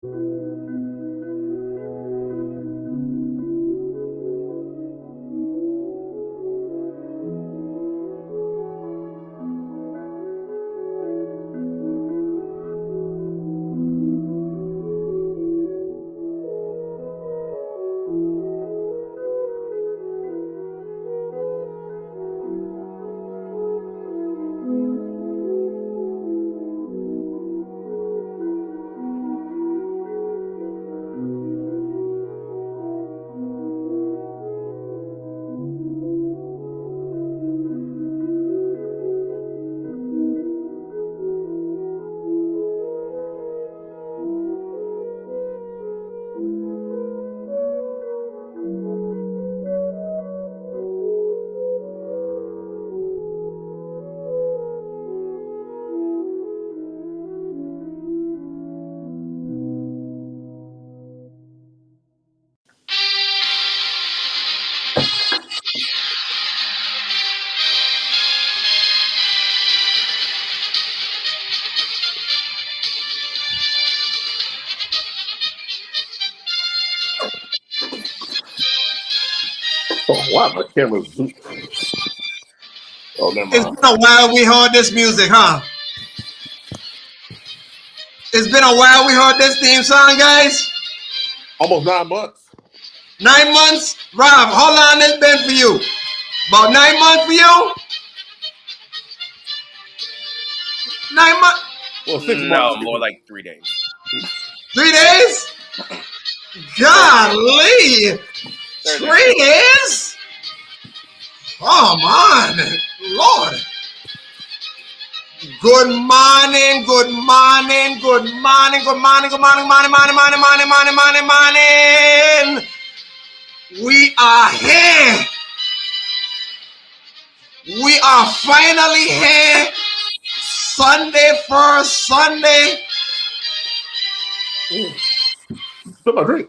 Oh, wow, my camera's zooming. Oh, never It's mind. been a while we heard this music, huh? It's been a while we heard this theme song, guys. Almost 9 months. 9 months? Rob, how long has it been for you? About 9 months for you? 9 months? Well, 6 No, months. more like 3 days. 3 days? Golly! 3 days? Oh, man. Lord. Good morning, good morning, good morning, good morning, good morning, morning, morning, morning, morning, morning, morning, morning. We are here. We are finally here. Sunday, first Sunday. Fill my drink.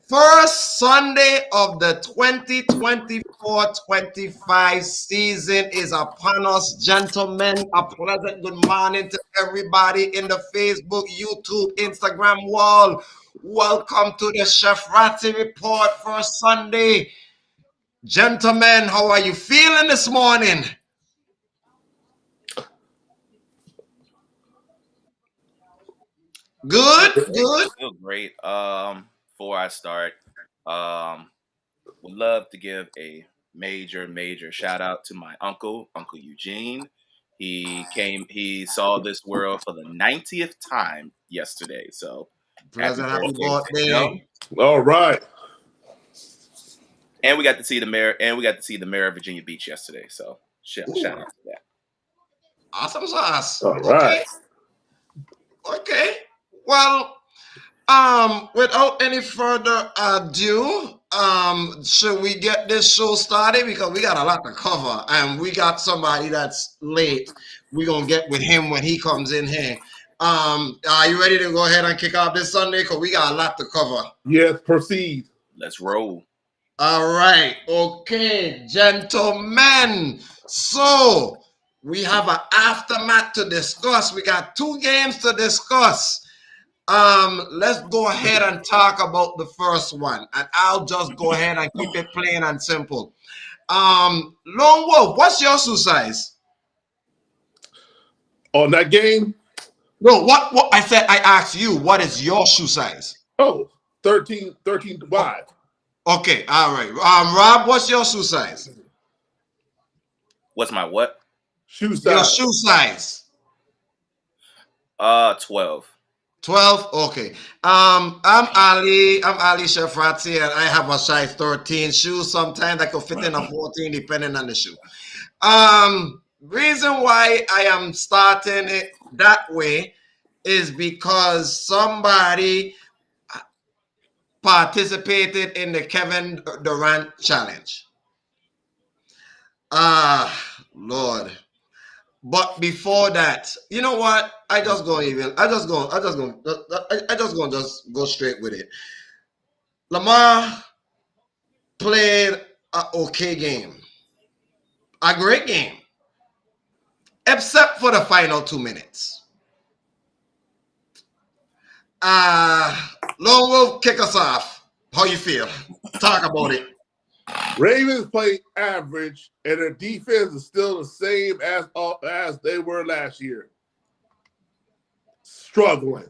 First Sunday of the 2024-25 season is upon us, gentlemen. A pleasant good morning to everybody in the Facebook, YouTube, Instagram wall. Welcome to the Chefrazzi Report for Sunday. Gentlemen, how are you feeling this morning? Good, good. Feel great. Before I start, would love to give a major shout out to my uncle, Uncle Eugene. He saw this world for the 90th time yesterday. So happy Pleasant happy birthday to him. birthday. All right. And we got to see the mayor of Virginia Beach yesterday. So shout out to that. Awesome sauce. All Okay, right. okay. Well, without any further ado, should we get this show started? Because we got a lot to cover, and we got somebody that's late. We're gonna get with him when he comes in here. Are you ready to go ahead and kick off this Sunday? Because we got a lot to cover. Yes, proceed. Let's roll. All right, okay, gentlemen. So we have an aftermath to discuss. We got 2 games to discuss. Let's go ahead and talk about the first one, and I'll just go ahead and keep it plain and simple. Lone Wolf, what's your shoe size? On that game, No, what I said, I asked you, what is your shoe size? oh, 13 wide. Okay, all right. Rob, what's your shoe size? What's my what? Shoe Your size. shoe size. 12. 12. Okay. I'm Ali Chefrazzi, and I have a size 13 shoe. Sometimes I could fit in a 14 depending on the shoe. Reason why I am starting it that way is because somebody participated in the Kevin Durant challenge. Lord. But before that, you know what? I just go straight with it. Lamar played an okay game, a great game, except for the final 2 minutes. Lone Wolf, kick us off. How you feel? Talk about it. Ravens play average, and their defense is still the same as they were last year. Struggling.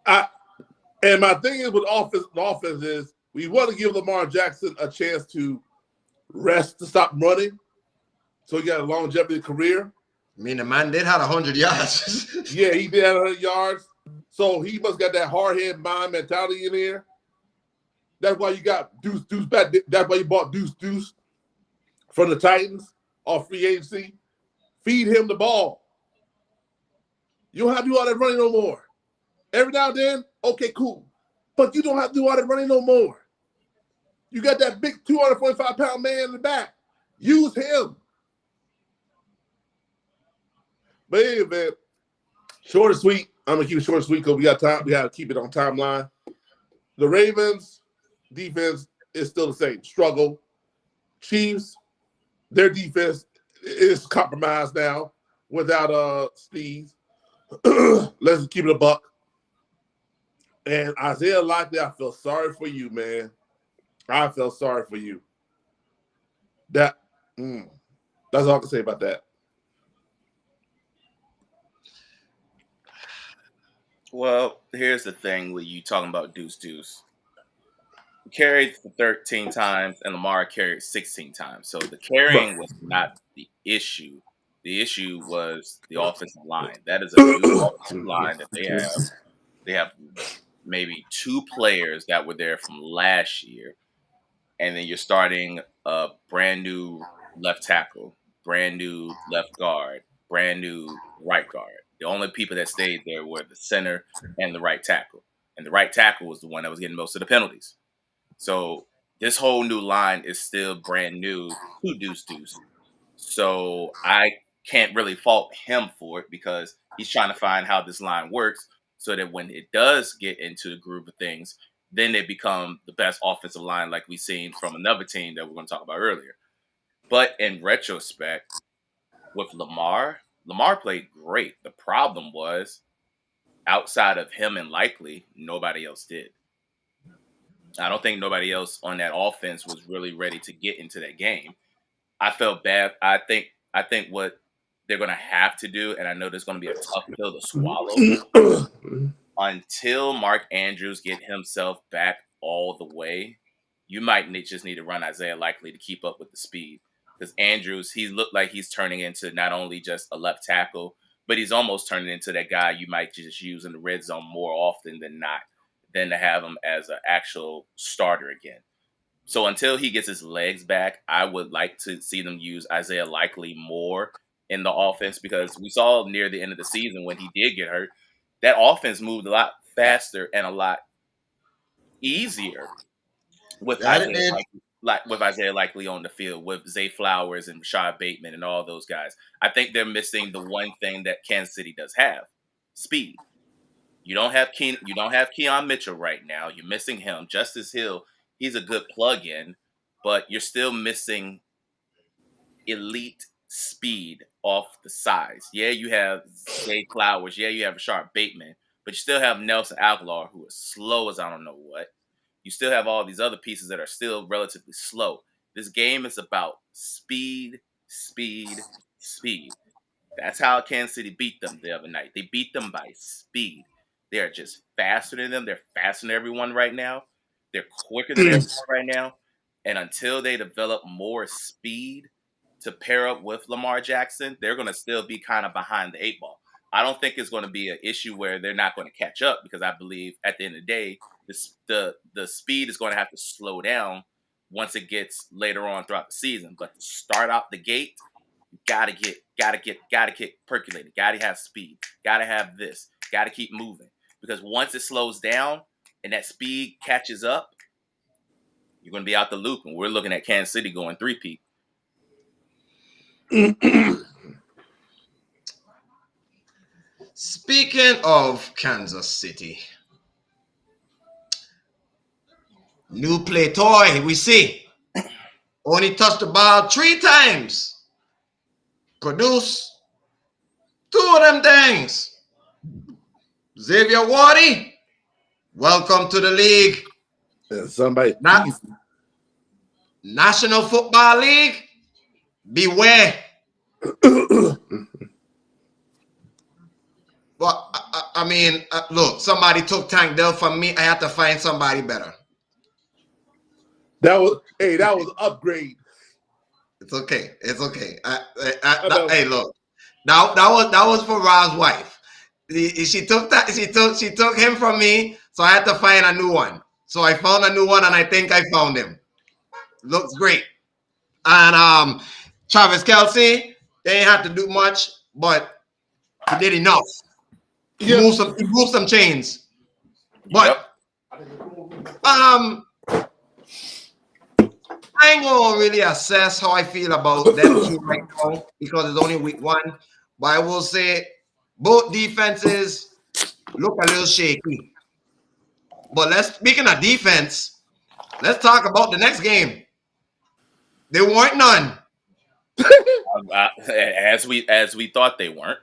And my thing is with offense is we want to give Lamar Jackson a chance to rest to stop running, so he got a longevity career. I mean, the man did have 100 yards. Yeah, he did have 100 yards. So he must got that hard head mind mentality in there. That's why you got Deuce back. That's why you bought Deuce from the Titans off free agency. Feed him the ball. You don't have to do all that running no more. Every now and then, okay, cool. But you don't have to do all that running no more. You got that big 245-pound man in the back. Use him. But anyway, man, short and sweet. I'm going to keep it short and sweet because we got time. We got to keep it on timeline. The Ravens defense is still the same. Struggle. Chiefs, their defense is compromised now without Steve. Let's keep it a buck. And Isaiah Likely, I feel sorry for you, man. I feel sorry for you. That's all I can say about that. Well, here's the thing with you talking about Deuce. He carried 13 times and Lamar carried 16 times. So the carrying was not the issue. The issue was the offensive line. That is a new offensive line that they have. They have maybe two players that were there from last year. And then you're starting a brand new left tackle, brand new left guard, brand new right guard. The only people that stayed there were the center and the right tackle. And the right tackle was the one that was getting most of the penalties. So this whole new line is still brand new to Deuce. So I can't really fault him for it because he's trying to find how this line works so that when it does get into the groove of things, then they become the best offensive line like we've seen from another team that we're going to talk about earlier. But in retrospect, with Lamar played great. The problem was outside of him and Likely, nobody else did. I don't think nobody else on that offense was really ready to get into that game. I felt bad. I think what they're going to have to do, and I know there's going to be a tough pill to swallow, until Mark Andrews get himself back all the way, you might just need to run Isaiah Likely to keep up with the speed. Because Andrews, he looked like he's turning into not only just a left tackle, but he's almost turning into that guy you might just use in the red zone more often than not, than to have him as an actual starter again. So until he gets his legs back, I would like to see them use Isaiah Likely more in the offense because we saw near the end of the season when he did get hurt, that offense moved a lot faster and a lot easier with Isaiah Likely on the field, with Zay Flowers and Rashad Bateman and all those guys. I think they're missing the one thing that Kansas City does have: speed. You don't have Keon Mitchell right now. You're missing him. Justice Hill, he's a good plug-in, but you're still missing elite speed off the sides. Yeah, you have Zay Flowers. Yeah, you have Rashard Bateman, but you still have Nelson Aguilar, who is slow as I don't know what. You still have all these other pieces that are still relatively slow. This game is about speed, speed, speed. That's how Kansas City beat them the other night. They beat them by speed. They're just faster than them. They're faster than everyone right now. They're quicker than everyone right now. And until they develop more speed to pair up with Lamar Jackson, they're going to still be kind of behind the eight ball. I don't think it's going to be an issue where they're not going to catch up because I believe at the end of the day, the speed is going to have to slow down once it gets later on throughout the season. But to start out the gate, you gotta get percolated. Gotta have speed. Gotta have this. Gotta keep moving. Because once it slows down and that speed catches up, you're going to be out the loop. And we're looking at Kansas City going 3-peat. Speaking of Kansas City, new play toy, we see. Only touched the ball 3 times. Produce 2 of them things. Xavier Wardy, welcome to the league. And somebody, National Football League, beware. But I mean, look, somebody took Tank Dell from me. I had to find somebody better. that was an upgrade. It's okay. It's okay. Hey, look, that was for Rob's wife. She took him from me, so I had to find a new one. So I found a new one, and I think I found him. Looks great. And Travis Kelce, they ain't had to do much, but he did enough. He moved some chains. But I ain't gonna really assess how I feel about them two right now because it's only week 1. But I will say both defenses look a little shaky. But speaking of defense, let's talk about the next game. There weren't none. As we thought they weren't.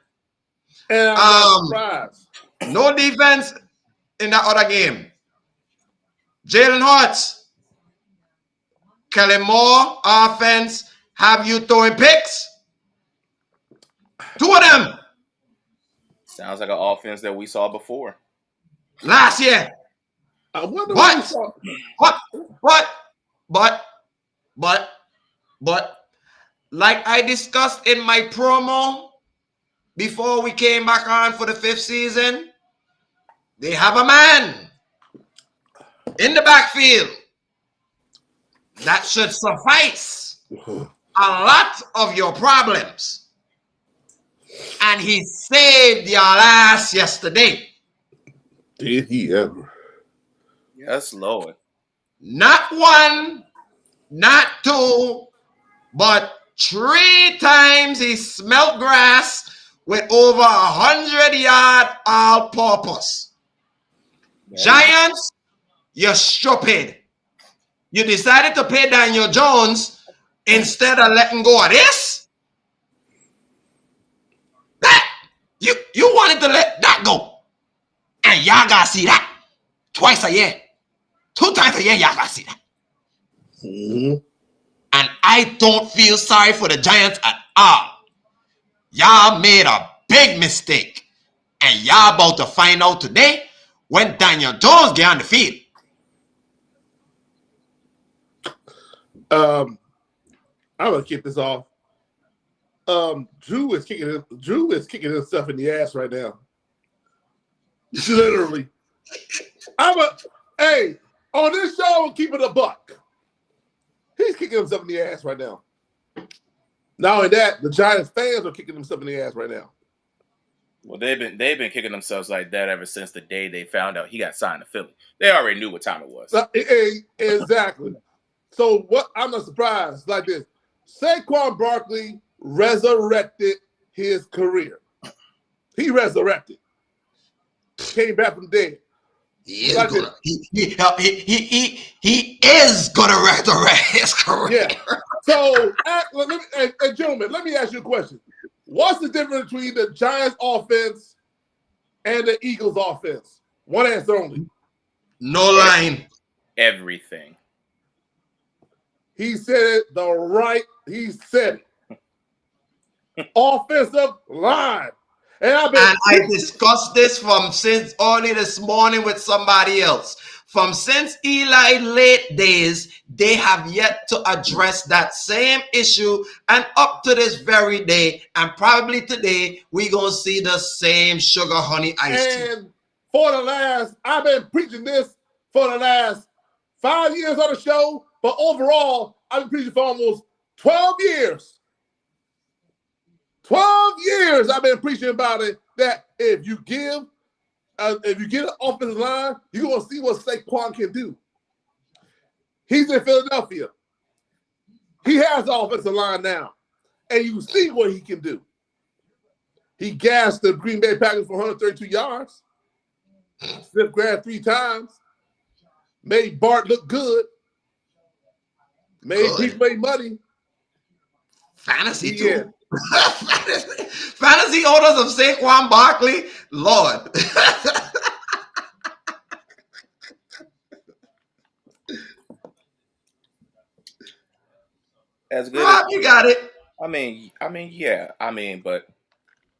And I'm surprised. No defense in that other game. Jalen Hurts, Kellen Moore, offense, have you throwing picks? 2 of them. Sounds like an offense that we saw before. Last year. I wonder But, like I discussed in my promo before we came back on for the 5th season, they have a man in the backfield that should suffice a lot of your problems. And he saved your ass yesterday. Did he ever? Yes, Lord. Not 1, not 2, but 3 times he smelt grass with over 100-yard all-purpose. Giants, you're stupid. You decided to pay Daniel Jones instead of letting go of this. That you wanted to let that go, and y'all gotta see that twice a year, 2 times a year. Y'all gotta see that. Mm-hmm. And I don't feel sorry for the Giants at all. Y'all made a big mistake. And y'all about to find out today when Daniel Jones get on the field. I'm gonna kick this off. Drew is kicking himself in the ass right now. Literally. On this show, I'm keeping a buck. He's kicking himself in the ass right now. Not only that, the Giants fans are kicking themselves in the ass right now. Well, they've been kicking themselves like that ever since the day they found out he got signed to Philly. They already knew what time it was. Exactly. So what? I'm not surprised. Like this, Saquon Barkley resurrected his career. He resurrected. Came back from dead. He is gonna resurrect his career. Yeah. So, gentlemen, let me ask you a question. What's the difference between the Giants offense and the Eagles offense? One answer only. No line. Everything. He said it He said it. Offensive line. And I discussed this since early this morning with somebody else. Since Eli late days, they have yet to address that same issue. And up to this very day, and probably today, we're going to see the same sugar honey ice tea. And I've been preaching this for the last 5 years on the show, but overall, I've been preaching for almost 12 years. 12 years I've been preaching about it, that if you get an offensive line, you're going to see what Saquon can do. He's in Philadelphia. He has the offensive line now, and you see what he can do. He gassed the Green Bay Packers for 132 yards. Smith grabbed 3 times. Made Bart look good. Made people make money. Fantasy too. Fantasy owners of Saquon Barkley, Lord. as good as Rob, you got it. yeah. But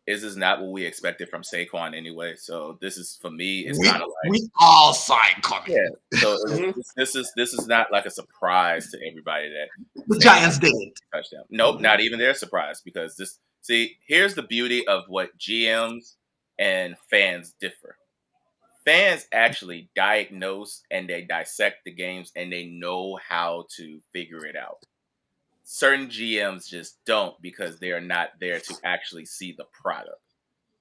this is not what we expected from Saquon anyway. So this is for me. It's kind of like We all saw it coming. yeah. So Mhm. this is not like a surprise to everybody that The Saquon Giants did. touchdown. Nope, not even their surprise because this. See, here's the beauty of what GMs and fans differ. Fans actually diagnose and they dissect the games and they know how to figure it out. Certain GMs just don't because they are not there to actually see the product.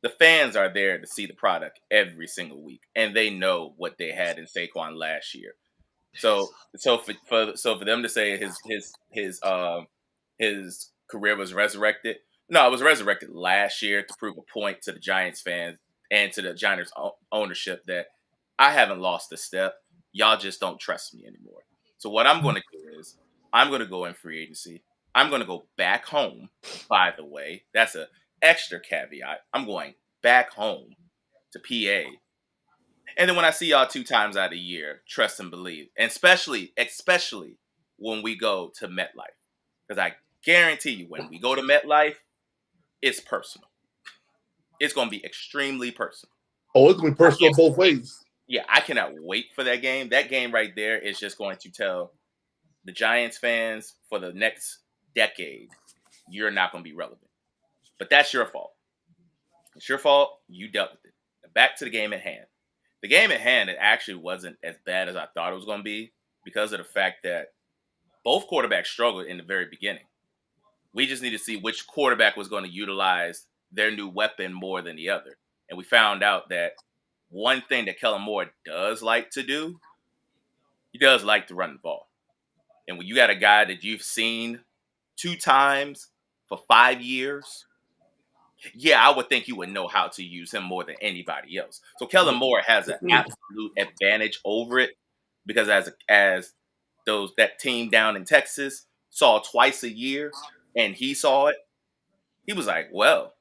The fans are there to see the product every single week, and they know what they had in Saquon last year. So for them to say his career was resurrected, no, it was resurrected last year to prove a point to the Giants fans and to the Giants ownership that I haven't lost a step. Y'all just don't trust me anymore. So what I'm going to do is I'm going to go in free agency. I'm going to go back home. By the way, that's a extra caveat. I'm going back home to PA. And then when I see y'all 2 times out of the year, trust and believe. And especially when we go to MetLife. Because I guarantee you, when we go to MetLife, it's personal. It's going to be extremely personal. Oh, it's going to be personal both ways. Yeah, I cannot wait for that game. That game right there is just going to tell the Giants fans for the next decade, you're not going to be relevant. But that's your fault. It's your fault. You dealt with it. Now back to the game at hand. The game at hand, it actually wasn't as bad as I thought it was going to be because of the fact that both quarterbacks struggled in the very beginning. We just need to see which quarterback was going to utilize their new weapon more than the other. And we found out that one thing that Kellen Moore does like to do, he does like to run the ball. And when you got a guy that you've seen 2 times for 5 years, yeah, I would think you would know how to use him more than anybody else. So Kellen Moore has an absolute advantage over it because as that team down in Texas saw twice a year and he saw it, he was like, well,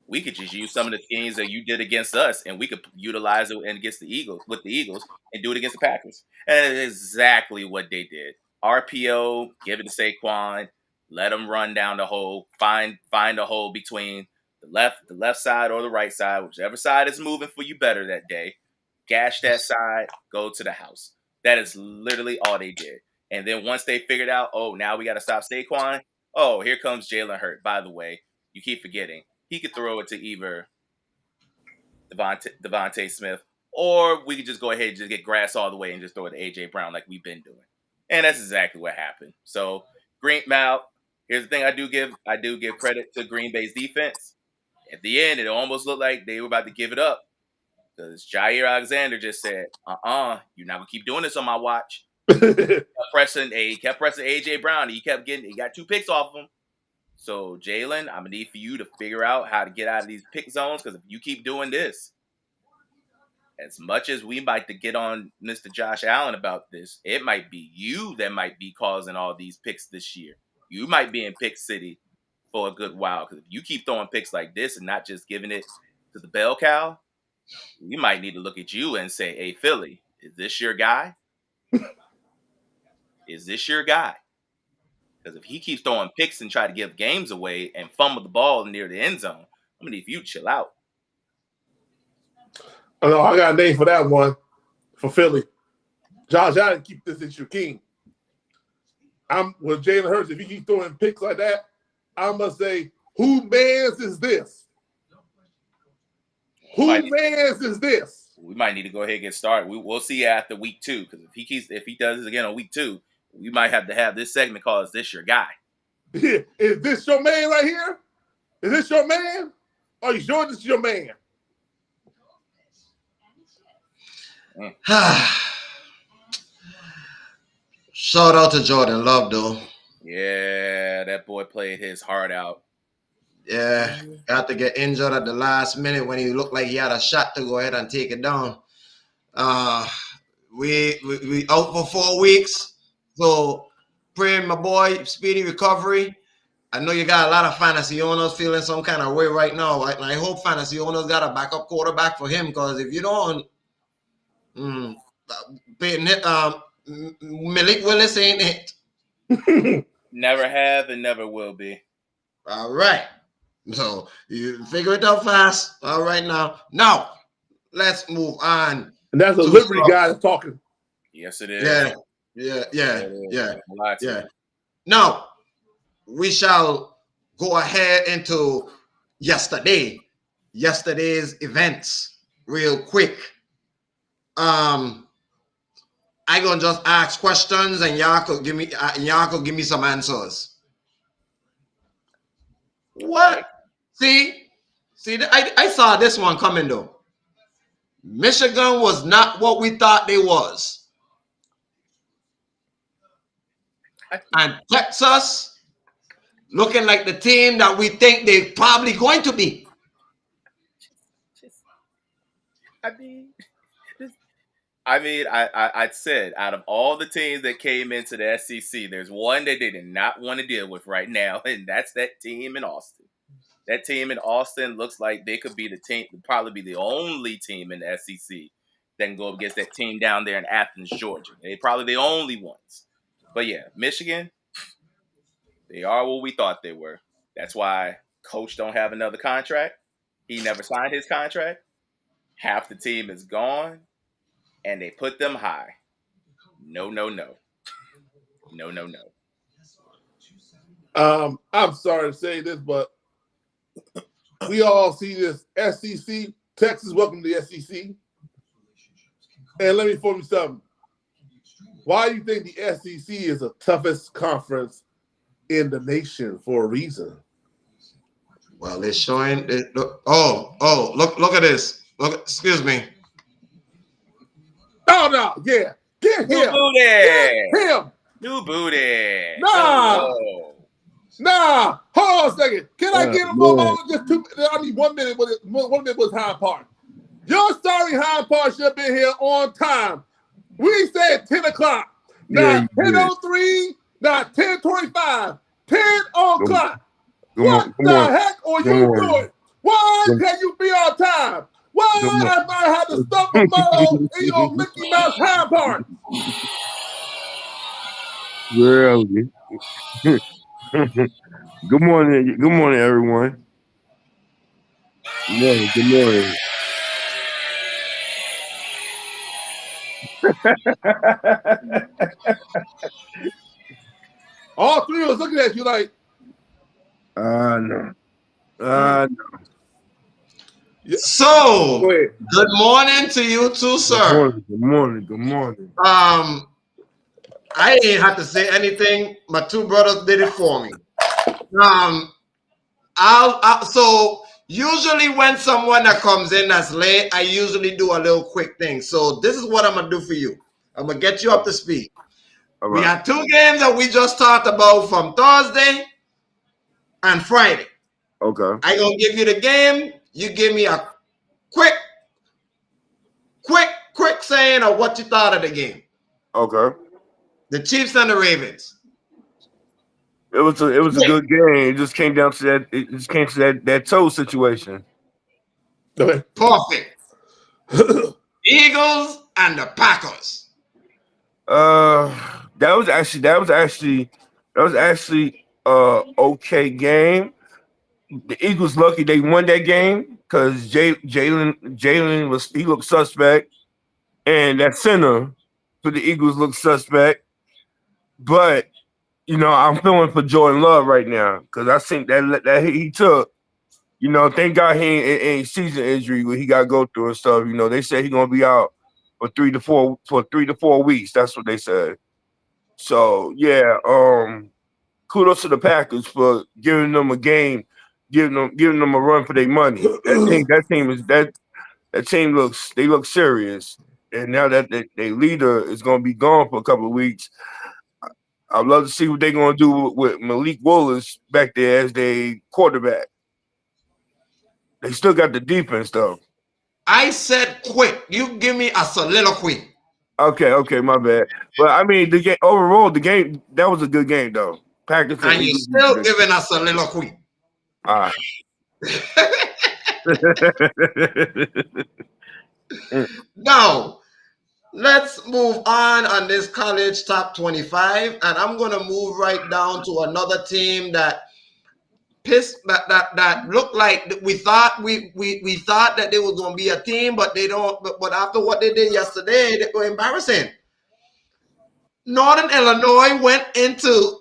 we could just use some of the things that you did against us and we could utilize it against the Eagles and do it against the Packers. And that is exactly what they did. RPO, give it to Saquon, let him run down the hole, find a hole between the left side or the right side, whichever side is moving for you better that day. Gash that side, go to the house. That is literally all they did. And then once they figured out, oh, now we got to stop Saquon. Oh, here comes Jalen Hurts. By the way, you keep forgetting. He could throw it to either Devontae Smith, or we could just go ahead and just get grass all the way and just throw it to A.J. Brown like we've been doing. And that's exactly what happened. So, here's the thing I do give credit to Green Bay's defense. At the end, it almost looked like they were about to give it up because Jair Alexander just said, you're not going to keep doing this on my watch. He kept pressing A.J. Brown. He got 2 picks off him. So, Jalen, I'm going to need for you to figure out how to get out of these pick zones because if you keep doing this, as much as we might to get on Mr. Josh Allen about this, it might be you that might be causing all these picks this year. You might be in pick city for a good while because if you keep throwing picks like this and not just giving it to the bell cow, we might need to look at you and say, hey, Philly, is this your guy? Is this your guy? Because if he keeps throwing picks and try to give games away and fumble the ball near the end zone, I'm going to need for you to chill out. I know I got a name for that one for Philly. Josh Allen, keep this as your king. I'm with Jalen Hurts. If you keep throwing picks like that, I must say, who man's is this? Who man's is this? We might need to go ahead and get started. We'll see after week 2 because if he does this again on week 2, we might have to have this segment called "Is This Your Guy?" Yeah. Is this your man right here? Is this your man? Are you sure this is your man? Shout out to Jordan Love, though. Yeah, that boy played his heart out. Yeah, got to get injured at the last minute when he looked like he had a shot to go ahead and take it down. We out for 4 weeks, so praying my boy speedy recovery. I know you got a lot of fantasy owners feeling some kind of way right now. And I hope fantasy owners got a backup quarterback for him because if you don't, Malik Willis ain't it. Never have and never will be. All right. So you figure it out fast. All right now. Now let's move on. And that's a to Liberty some- guy that's talking. Yes, it is. Yeah. Now we shall go ahead into yesterday's events real quick. I gonna just ask questions and y'all could give me some answers. What? See, I saw this one coming though. Michigan was not what we thought they was, and Texas looking like the team that we think they probably going to be. I said out of all the teams that came into the SEC, there's one that they did not want to deal with right now, and that's that team in Austin. That team in Austin looks like they could be the team, probably be the only team in the SEC that can go up against that team down there in Athens, Georgia. They're probably the only ones. But yeah, Michigan, they are what we thought they were. That's why Coach don't have another contract. He never signed his contract. Half the team is gone. And they put them high. No. I'm sorry to say this, but we all see this SEC. Texas, welcome to the SEC. And let me inform you something. Why do you think the SEC is the toughest conference in the nation for a reason? Well, they're showing it. Look at this. Excuse me. Oh no, yeah. Get him. New booty. Get him. New booty. Nah. Nah. Hold on a second. Can I get him on just 2 minutes? I need 1 minute with 1 minute with Hyde Park. You're sorry Hyde Park should have been here on time. We said 10 o'clock. Not 10:03, not 10:25, 10 o'clock. What the heck are you doing? Why can't you be on time? Why am I have to stop a mode in your Mickey Mouse Hyde Park? Really? Good morning. Good morning, everyone. Good morning. All three of us looking at you like, No. So, good morning to you too, sir. Good morning. I ain't have to say anything. My two brothers did it for me. So usually when someone that comes in that's late, I usually do a little quick thing. So this is what I'm gonna do for you. I'm gonna get you up to speed. All We right. had two games that we just talked about from Thursday and Friday. Okay. I gonna give you the game. You give me a quick saying of what you thought of the game. Okay. The Chiefs and the Ravens. It was a good game. It just came down to that. It just came to that toe situation. Perfect. Eagles and the Packers. That was actually okay game. The Eagles lucky they won that game because Jalen looked suspect, and that center for the Eagles looked suspect. But I'm feeling for Jordan Love right now because I think that he took. Thank God he ain't season injury where he got to go through and stuff. They said he's gonna be out for 3 to 4 weeks. That's what they said. So yeah, kudos to the Packers for giving them a game, giving them a run for their money. That team looks serious. And now that their leader is gonna be gone for a couple of weeks, I'd love to see what they're gonna do with Malik Willis back there as their quarterback. They still got the defense though. I said quick. You give me a soliloquy. Okay, my bad. But I mean, the game overall, that was a good game though. Packers and you're still giving us a soliloquy. All right. Now, let's move on this college top 25, and I'm gonna move right down to another team that looked like we thought we thought that they was gonna be a team, but they don't. But after what they did yesterday, they were embarrassing. Northern Illinois went into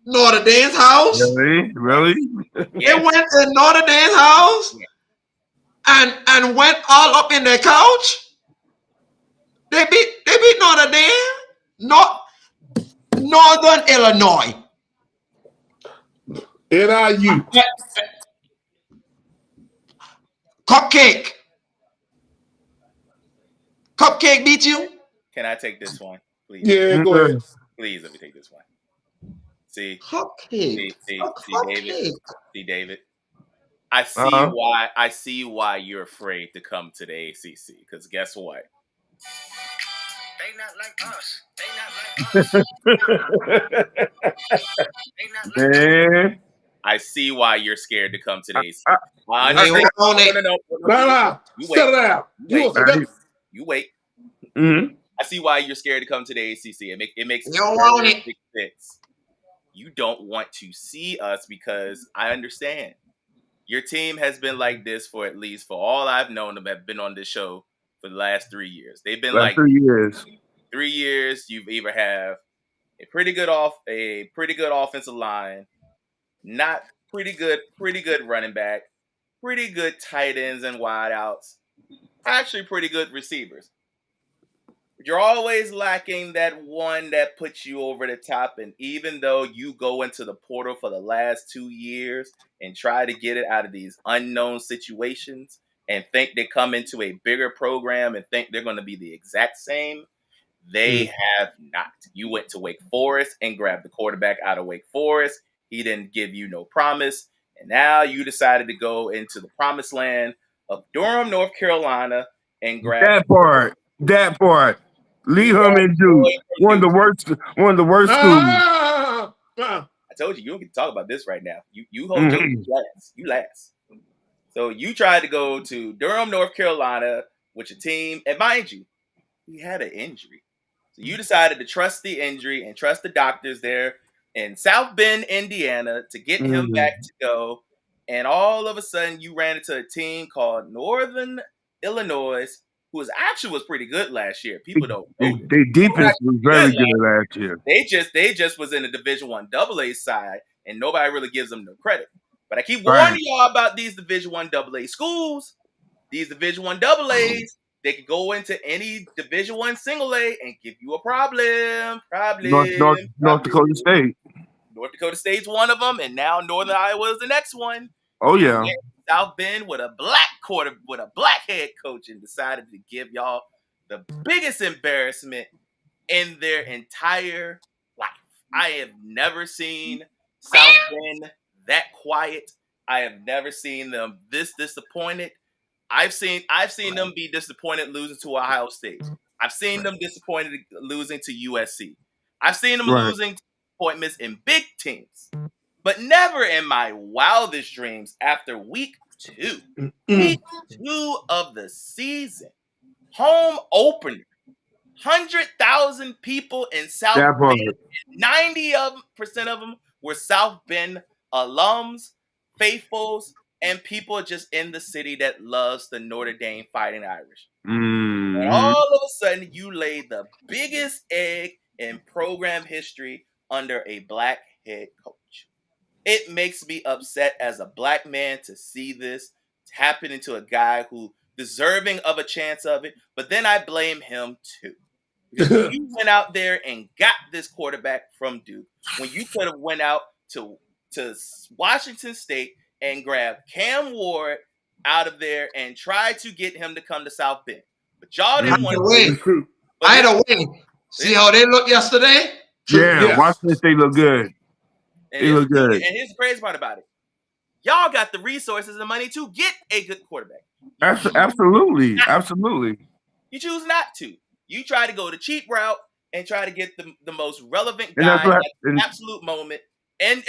Notre Dame's house. Really? They went to Notre Dame's house and went all up in their couch. They beat Notre Dame. Northern Illinois. NIU. Cupcake beat you? Can I take this one, please? Yeah, go ahead. Please let me take this one. See, Cupcake. see, David. I see why you're afraid to come to the ACC. Because guess what? They not like us. They not like us. They not like us. Man. I see why you're scared to come to the ACC. They own it. No. Shut it out. You wait. Mm-hmm. I see why you're scared to come to the ACC. It makes You don't want it. sense. You don't want to see us because I understand. Your team has been like this for all I've known them have been on this show for the last 3 years. They've been like 3 years. 3 years. You've either have a pretty good offensive line, not pretty good running back, pretty good tight ends and wideouts, actually pretty good receivers. But you're always lacking that one that puts you over the top. And even though you go into the portal for the last 2 years and try to get it out of these unknown situations and think they come into a bigger program and think they're going to be the exact same, they have not. You went to Wake Forest and grabbed the quarterback out of Wake Forest. He didn't give you no promise. And now you decided to go into the promised land of Durham, North Carolina and grab that part. Lee Herman Duke. One of the worst schools. I told you don't get to talk about this right now. You hold you last. So you tried to go to Durham, North Carolina with your team, and mind you, he had an injury. So you decided to trust the injury and trust the doctors there in South Bend, Indiana, to get him back to go. And all of a sudden, you ran into a team called Northern Illinois, who was pretty good last year. People don't know. Their defense was very good last year. They just was in the Division I AA side, and nobody really gives them no credit. But I keep warning y'all about these Division I AA schools. These Division I AAs, they can go into any Division I single A and give you a problem. North Dakota State. North Dakota State's one of them, and now Northern Iowa is the next one. Oh yeah. South Bend with a black head coach, and decided to give y'all the biggest embarrassment in their entire life. I have never seen South Bend that quiet. I have never seen them this disappointed. I've seen them be disappointed losing to Ohio State. I've seen them disappointed losing to USC. I've seen them losing appointments in big teams. But never in my wildest dreams after week 2 of the season, home opener, 100,000 people in South Bend, 90% of them were South Bend alums, faithfuls, and people just in the city that loves the Notre Dame Fighting Irish. And all of a sudden, you laid the biggest egg in program history under a black head coach. It makes me upset as a black man to see this happening to a guy who deserving of a chance of it, but then I blame him too. Because you went out there and got this quarterback from Duke when you could have went out to Washington State and grabbed Cam Ward out of there and tried to get him to come to South Bend. But y'all didn't want to recruit. Either way, see how they look yesterday? Yeah, Washington State look good. And they look good. And here's the crazy part about it. Y'all got the resources and money to get a good quarterback. Absolutely. You choose not to. You try to go the cheap route and try to get the most relevant guy at the absolute moment. And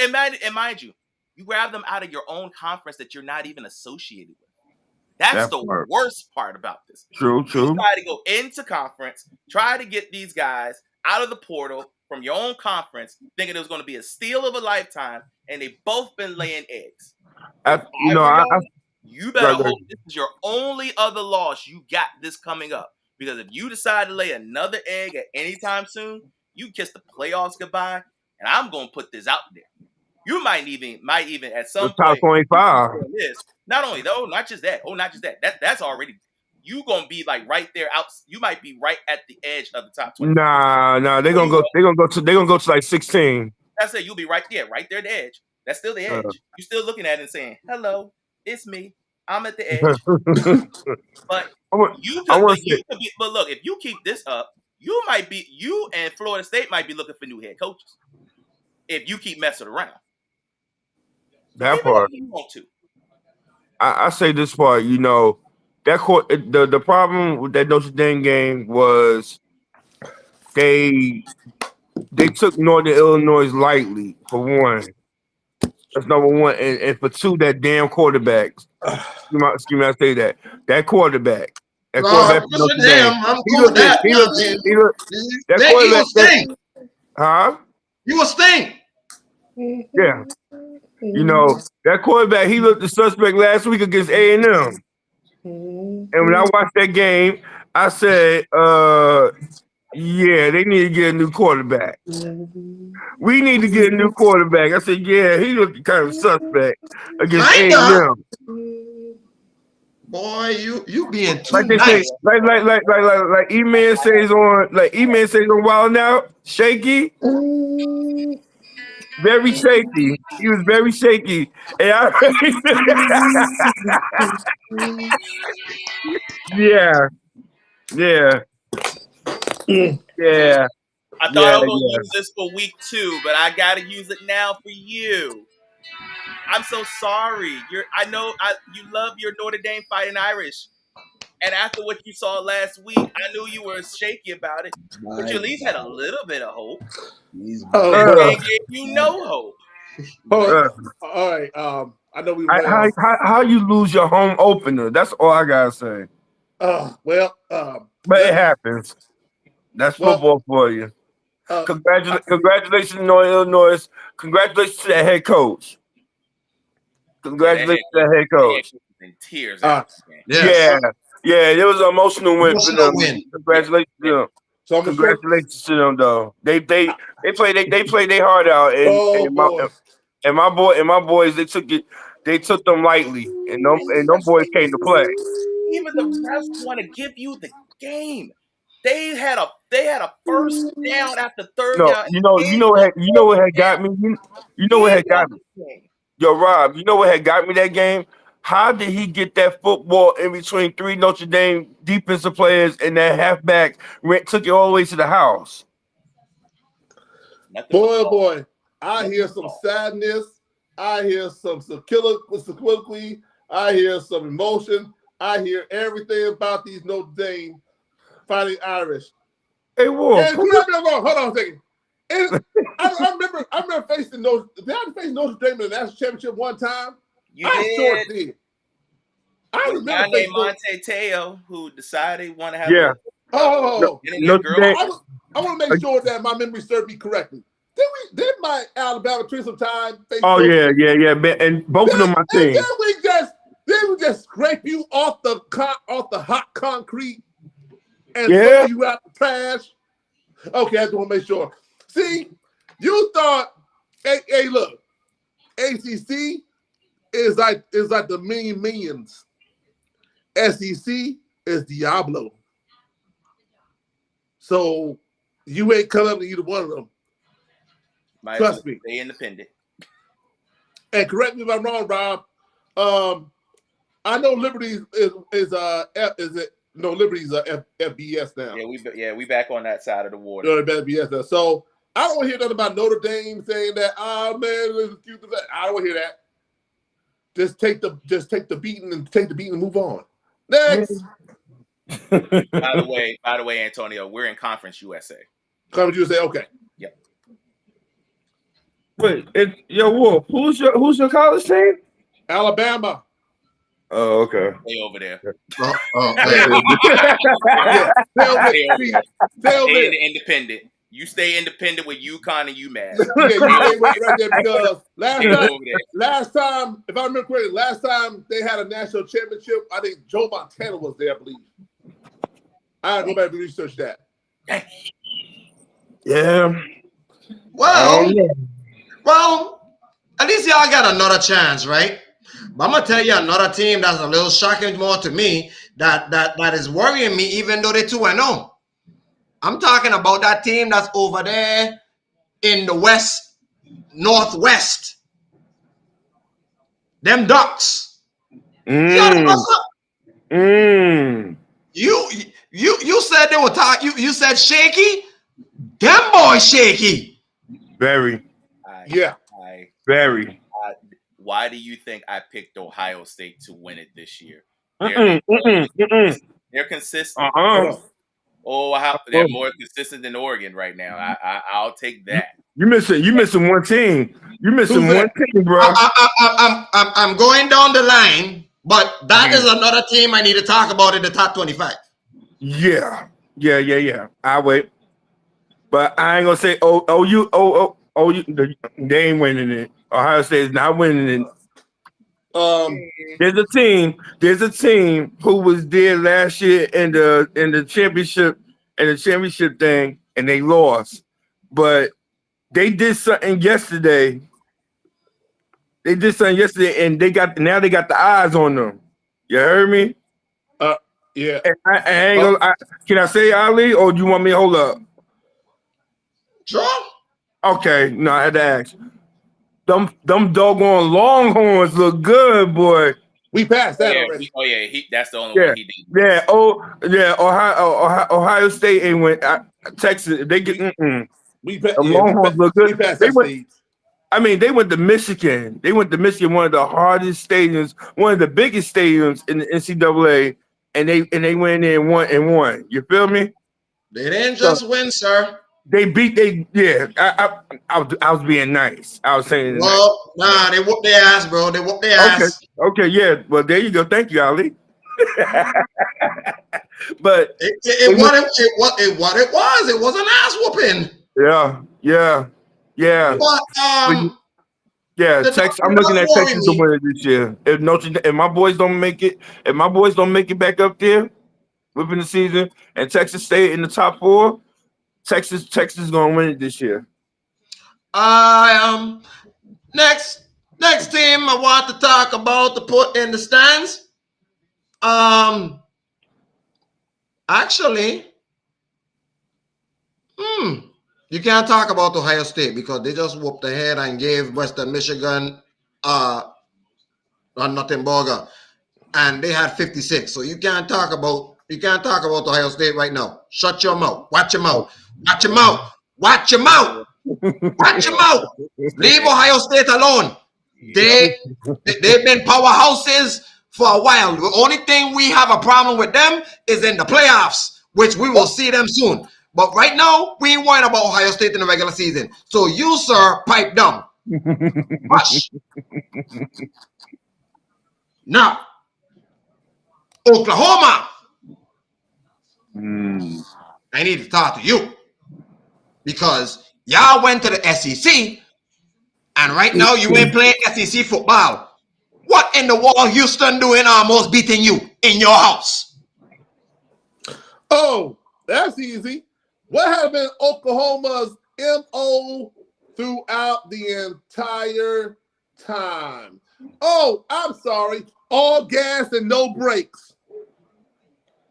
mind you, you grab them out of your own conference that you're not even associated with. That's That the part. worst part about this. True. You try to go into conference, try to get these guys out of the portal from your own conference, thinking it was going to be a steal of a lifetime, and they've both been laying eggs. You better hope this is your only other loss you got this coming up. Because if you decide to lay another egg at any time soon, you kiss the playoffs goodbye. And I'm going to put this out there. You might even at some top point 25. this. Not only though, not just that. That's already. You gonna be like right there out. You might be right at the edge of the top 20. Nah. They're gonna go to like 16. That's it. You'll be right there at the edge. That's still the edge. You're still looking at it and saying, "Hello, it's me. I'm at the edge." But but look, if you keep this up, you and Florida State might be looking for new head coaches. If you keep messing around. That part. You want to. I say this part, the problem with that Notre Dame game was they took Northern Illinois lightly, for one. That's number one. And for two, that damn quarterback. Excuse me, I say that. That quarterback. That quarterback. You will stink. Yeah. That quarterback, he looked the suspect last week against A&M. And when I watched that game, I said, yeah, they need to get a new quarterback. We need to get a new quarterback. I said, yeah, he looked kind of suspect against A&M. Boy, you being too like they nice. Say, like E-Man says on Wild Now, shaky. Very shaky. He was very shaky. And yeah. I thought I was going to use this for week 2, but I got to use it now for you. I'm so sorry. I know you love your Notre Dame Fighting Irish. And after what you saw last week, I knew you were shaky about it. But you at least had a little bit of hope. They gave you no hope. All right. I know we. How you lose your home opener? That's all I gotta say. But it happens. That's football for you. Congratulations, Northern Illinois. Congratulations to that head coach. Congratulations to that head coach. In tears. Yeah, it was an emotional win for them. Congratulations to them. So congratulations to them, though. They played their heart out, and my boys they took them lightly, and them boys came to play. Even the refs want to give you the game. They had a first down after third down. You know what had got me. You know what had got me. Yo, Rob, you know what had got me that game? How did he get that football in between 3 Notre Dame defensive players and that halfback took it all the way to the house? Boy, I hear some sadness. I hear some soliloquy. I hear some emotion. I hear everything about these Notre Dame Fighting Irish. Hey, Wolf. Hold on a second. I remember facing Notre Dame in the national championship one time. Sure did. I remember guy named Monte Teo who decided he wanted to have I want to make sure that my memory serves me correctly. Did my Alabama twin some time? Yeah. And both of them, I think. Then we just scrape you off the hot concrete and throw you out the trash. Okay, I just want to make sure. See, you thought, hey, look, ACC is like the millions. SEC is Diablo. So you ain't coming up to either one of them. Trust me. Stay independent. And correct me if I'm wrong, Rob. I know Liberty is Liberty's FBS now. We back on that side of the water. FBS now. So I don't hear nothing about Notre Dame saying that. Oh man, I don't hear that. Just take the beating and move on. Next. By the way, Antonio, we're in Conference USA. Conference USA, okay. Yep. Wait, Wolf, who's your college team? Alabama. Oh, okay. Stay over there. Okay. Yeah, Stay over there. tell Stay in me. the independent. You stay independent with UConn and UMass. Yeah, you stay right there because Stay over there. last time, if I remember correctly, last time they had a national championship, I think Joe Montana was there, I believe. I had to go back and research that. Yeah. Well, at least y'all got another chance, right? But I'm gonna tell you another team that's a little shocking more to me that is worrying me, even though they're 2-0. I'm talking about that team that's over there in the west, northwest. Them Ducks. Mm. You said they were talking. You said shaky. Them boys shaky. Very. Very. Why do you think I picked Ohio State to win it this year? They're consistent. They're more consistent than Oregon right now. I'll take that. You missing one team. You missing one team, bro. I'm going down the line, but that is another team I need to talk about in the top 25. Yeah. I'll wait. But I ain't gonna say they ain't winning it. Ohio State is not winning it. There's a team who was there last year in the championship thing, and they lost. But they did something yesterday. And they got the eyes on them. You heard me? Yeah. I ain't gonna, can I say Ali, or do you want me to hold up? Sure. Okay, no, I had to ask. Them doggone Longhorns look good, boy. We passed that already. That's the only one he did. Yeah. Ohio State ain't went. Texas, they get. The Longhorns look good. They went to Michigan. They went to Michigan, one of the hardest stadiums, one of the biggest stadiums in the NCAA, and they went in and won. You feel me? They didn't just win, sir. They beat I was being nice. I was saying they whooped their ass, bro. They whooped their ass. Okay, yeah. Well, there you go. Thank you, Ali. But it was an ass whooping. Yeah. But Texas. I'm looking at Texas to win it this year. If my boys don't make it back up there within the season, and Texas stay in the top 4. Texas is gonna win it this year. Next team I want to talk about to put in the stands. Actually, you can't talk about Ohio State because they just whooped the head and gave Western Michigan nothing burger, and they had 56. So you can't talk about Ohio State right now. Shut your mouth. Watch your mouth. Watch your mouth. Watch your mouth. Watch your mouth. Leave Ohio State alone. They've been powerhouses for a while. The only thing we have a problem with them is in the playoffs, which we will see them soon. But right now, we ain't worried about Ohio State in the regular season. So you, sir, pipe down. Hush. Now, Oklahoma. I need to talk to you because y'all went to the SEC and right now you ain't playing SEC football. What in the world Houston doing almost beating you in your house? Oh, that's easy. What has been Oklahoma's MO throughout the entire time? Oh, I'm sorry. All gas and no brakes.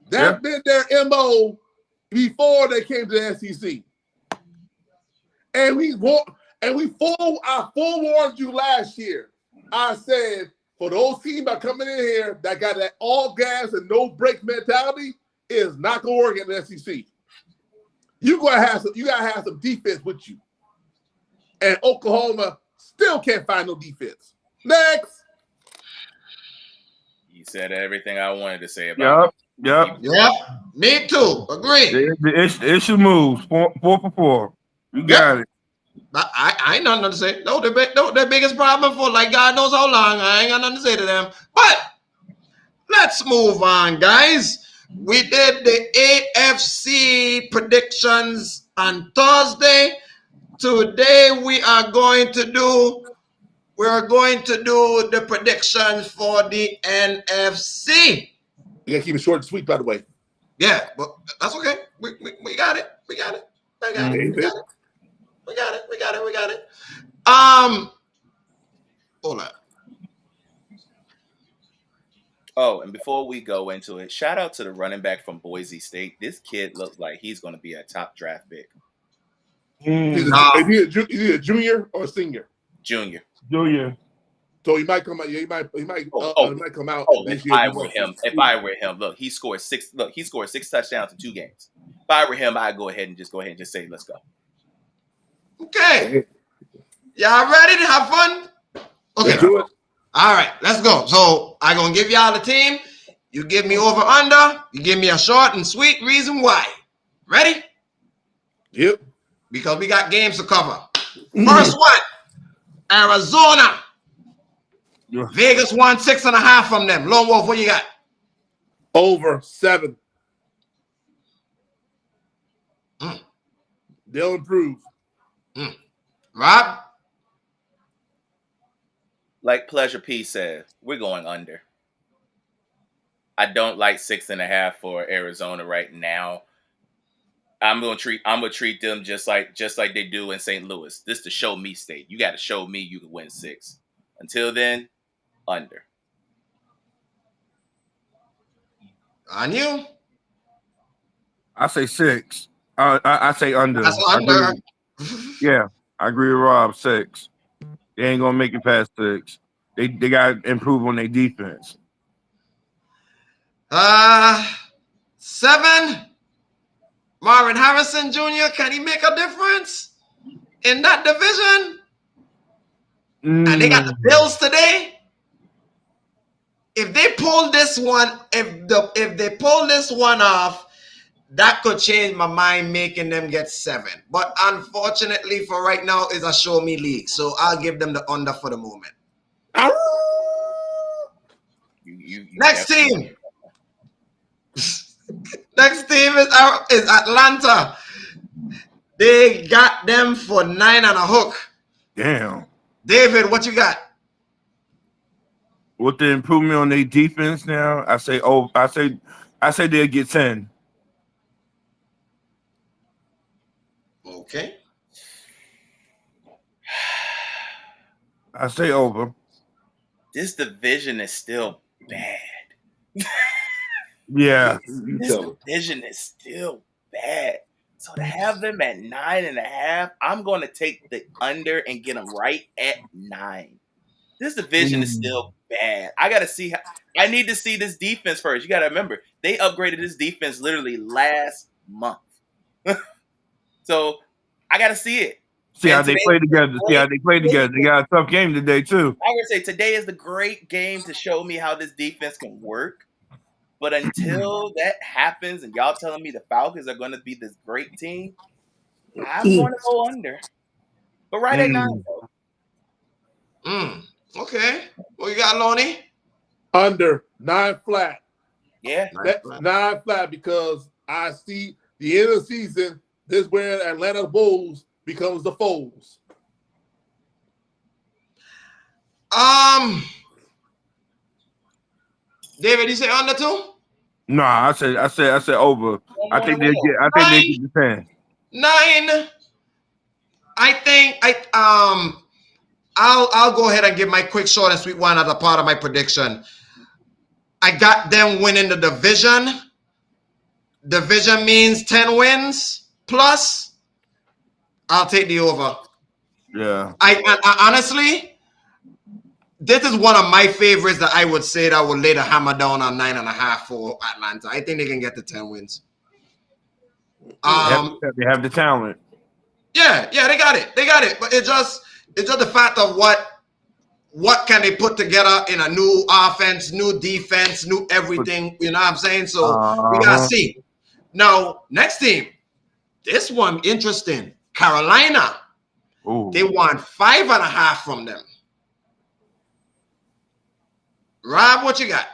That's been their MO before they came to the SEC. And I forewarned you last year. I said, for those teams that are coming in here that got that all gas and no brake mentality, it is not gonna work in the SEC. You gotta have some defense with you. And Oklahoma still can't find no defense. Next. You said everything I wanted to say about Yep. Me too. Agree. The issue moves 4 for 4. You got it. I ain't nothing to say. No, their biggest problem for like God knows how long. I ain't got nothing to say to them. But let's move on, guys. We did the AFC predictions on Thursday. Today we're going to do the predictions for the NFC. You gotta keep it short and sweet, by the way. Yeah, but that's okay. We got it. We got it. We got it. We got it. We got it. We got it. We got it. Hold on. Oh, and before we go into it, shout out to the running back from Boise State. This kid looks like he's going to be a top draft pick. Is he a junior or a senior? Junior. So he might come out. Yeah, he might come out. If I were him, look, he scored 6 touchdowns in 2 games. If I were him, I'd go ahead and just say, let's go. Okay. Y'all ready to have fun? Okay. Let's do it. All right, let's go. So I'm gonna give y'all the team. You give me over under. You give me a short and sweet reason why. Ready? Yep. Because we got games to cover. First one, Arizona. Vegas won 6.5 from them. Lone Wolf, what you got? Over 7. They'll improve. Rob? Like Pleasure P said, we're going under. I don't like 6.5 for Arizona right now. I'm gonna treat them just like they do in St. Louis. This is the show me state. You got to show me you can win 6. Until then, under. On you? I say 6. I say under. That's under. Yeah, I agree with Rob. 6. They ain't gonna make it past 6. They got to improve on their defense. 7. Marvin Harrison Jr. Can he make a difference in that division? And they got the Bills today. If they pull this one, if they pull this one off, that could change my mind, making them get 7. But unfortunately, for right now, it's a show me league. So I'll give them the under for the moment. Next team. Next team is Atlanta. They got them for 9 and a hook. Damn. David, what you got? With the improvement on their defense now, I say they'll get 10. Okay. I say over. This division is still bad. Yeah. This division is still bad. So to have them at 9.5, I'm going to take the under and get them right at 9. This division is still bad. I need to see this defense first. You got to remember, they upgraded this defense literally last month. So I got to see it. See how they play together. They got a tough game today, too. I would say today is the great game to show me how this defense can work. But until that happens and y'all telling me the Falcons are going to be this great team, I'm going to go under. But right at 9, though. Okay. What you got, Lonnie? Under 9 flat. Yeah. 9 flat, because I see the end of the season, this is where Atlanta Bulls becomes the foes. David, you say under 2? No, I said over. I think they get the 10. 9. I'll go ahead and give my quick, short, and sweet one as a part of my prediction. I got them winning the division. Division means 10 wins plus. I'll take the over. Yeah. I honestly, this is one of my favorites that I would say that would lay the hammer down on 9.5 for Atlanta. I think they can get to 10 wins. They have the talent. Yeah, they got it. But it's just the fact of what can they put together in a new offense, new defense, new everything. You know what I'm saying? So we gotta see. Now, next team. This one interesting. Carolina. Ooh. They won 5.5 from them. Rob, what you got?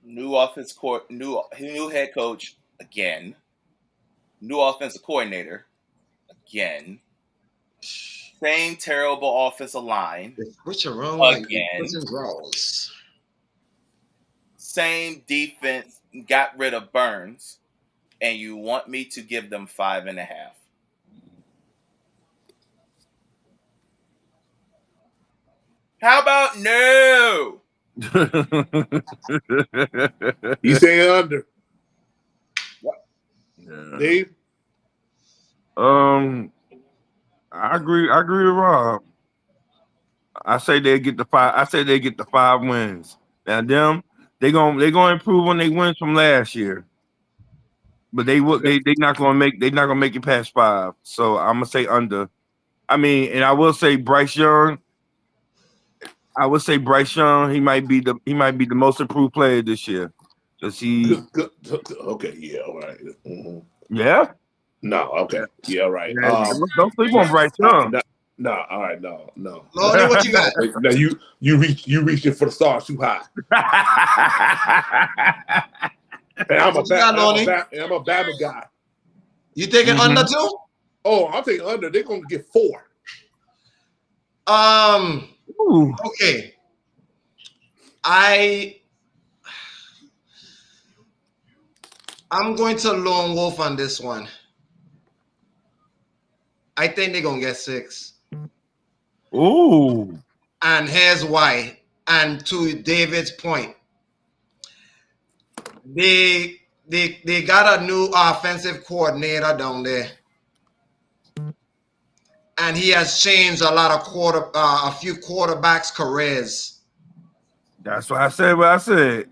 New new head coach again. New offensive coordinator again. Same terrible offensive line They switch around like again. pushing draws. Same defense. Got rid of Burns, and you want me to give them 5.5? How about no? You saying under? Yeah. Dave? I agree. I agree with Rob. I say they get the 5. I say they get the 5 wins. Now them, they gonna improve on they wins from last year. But they not gonna make it past 5. So I'm gonna say under. I mean, and I will say Bryce Young. He might be the most improved player this year. Cause he Good. Okay, yeah, all right. Mhm. yeah. No, okay. Yeah, right. Don't sleep on Bryce Young. No, all right, no. Lonnie, what you got? Now you reaching for the stars too high. And I'm a Bama guy. You taking under too? Oh, I'll take under. They're gonna get 4. Ooh. Okay. I'm going to lone wolf on this one. I think they're gonna get 6. Ooh. And here's why. And to David's point, they got a new offensive coordinator down there, and he has changed a lot of a few quarterbacks' careers. That's why I said what I said.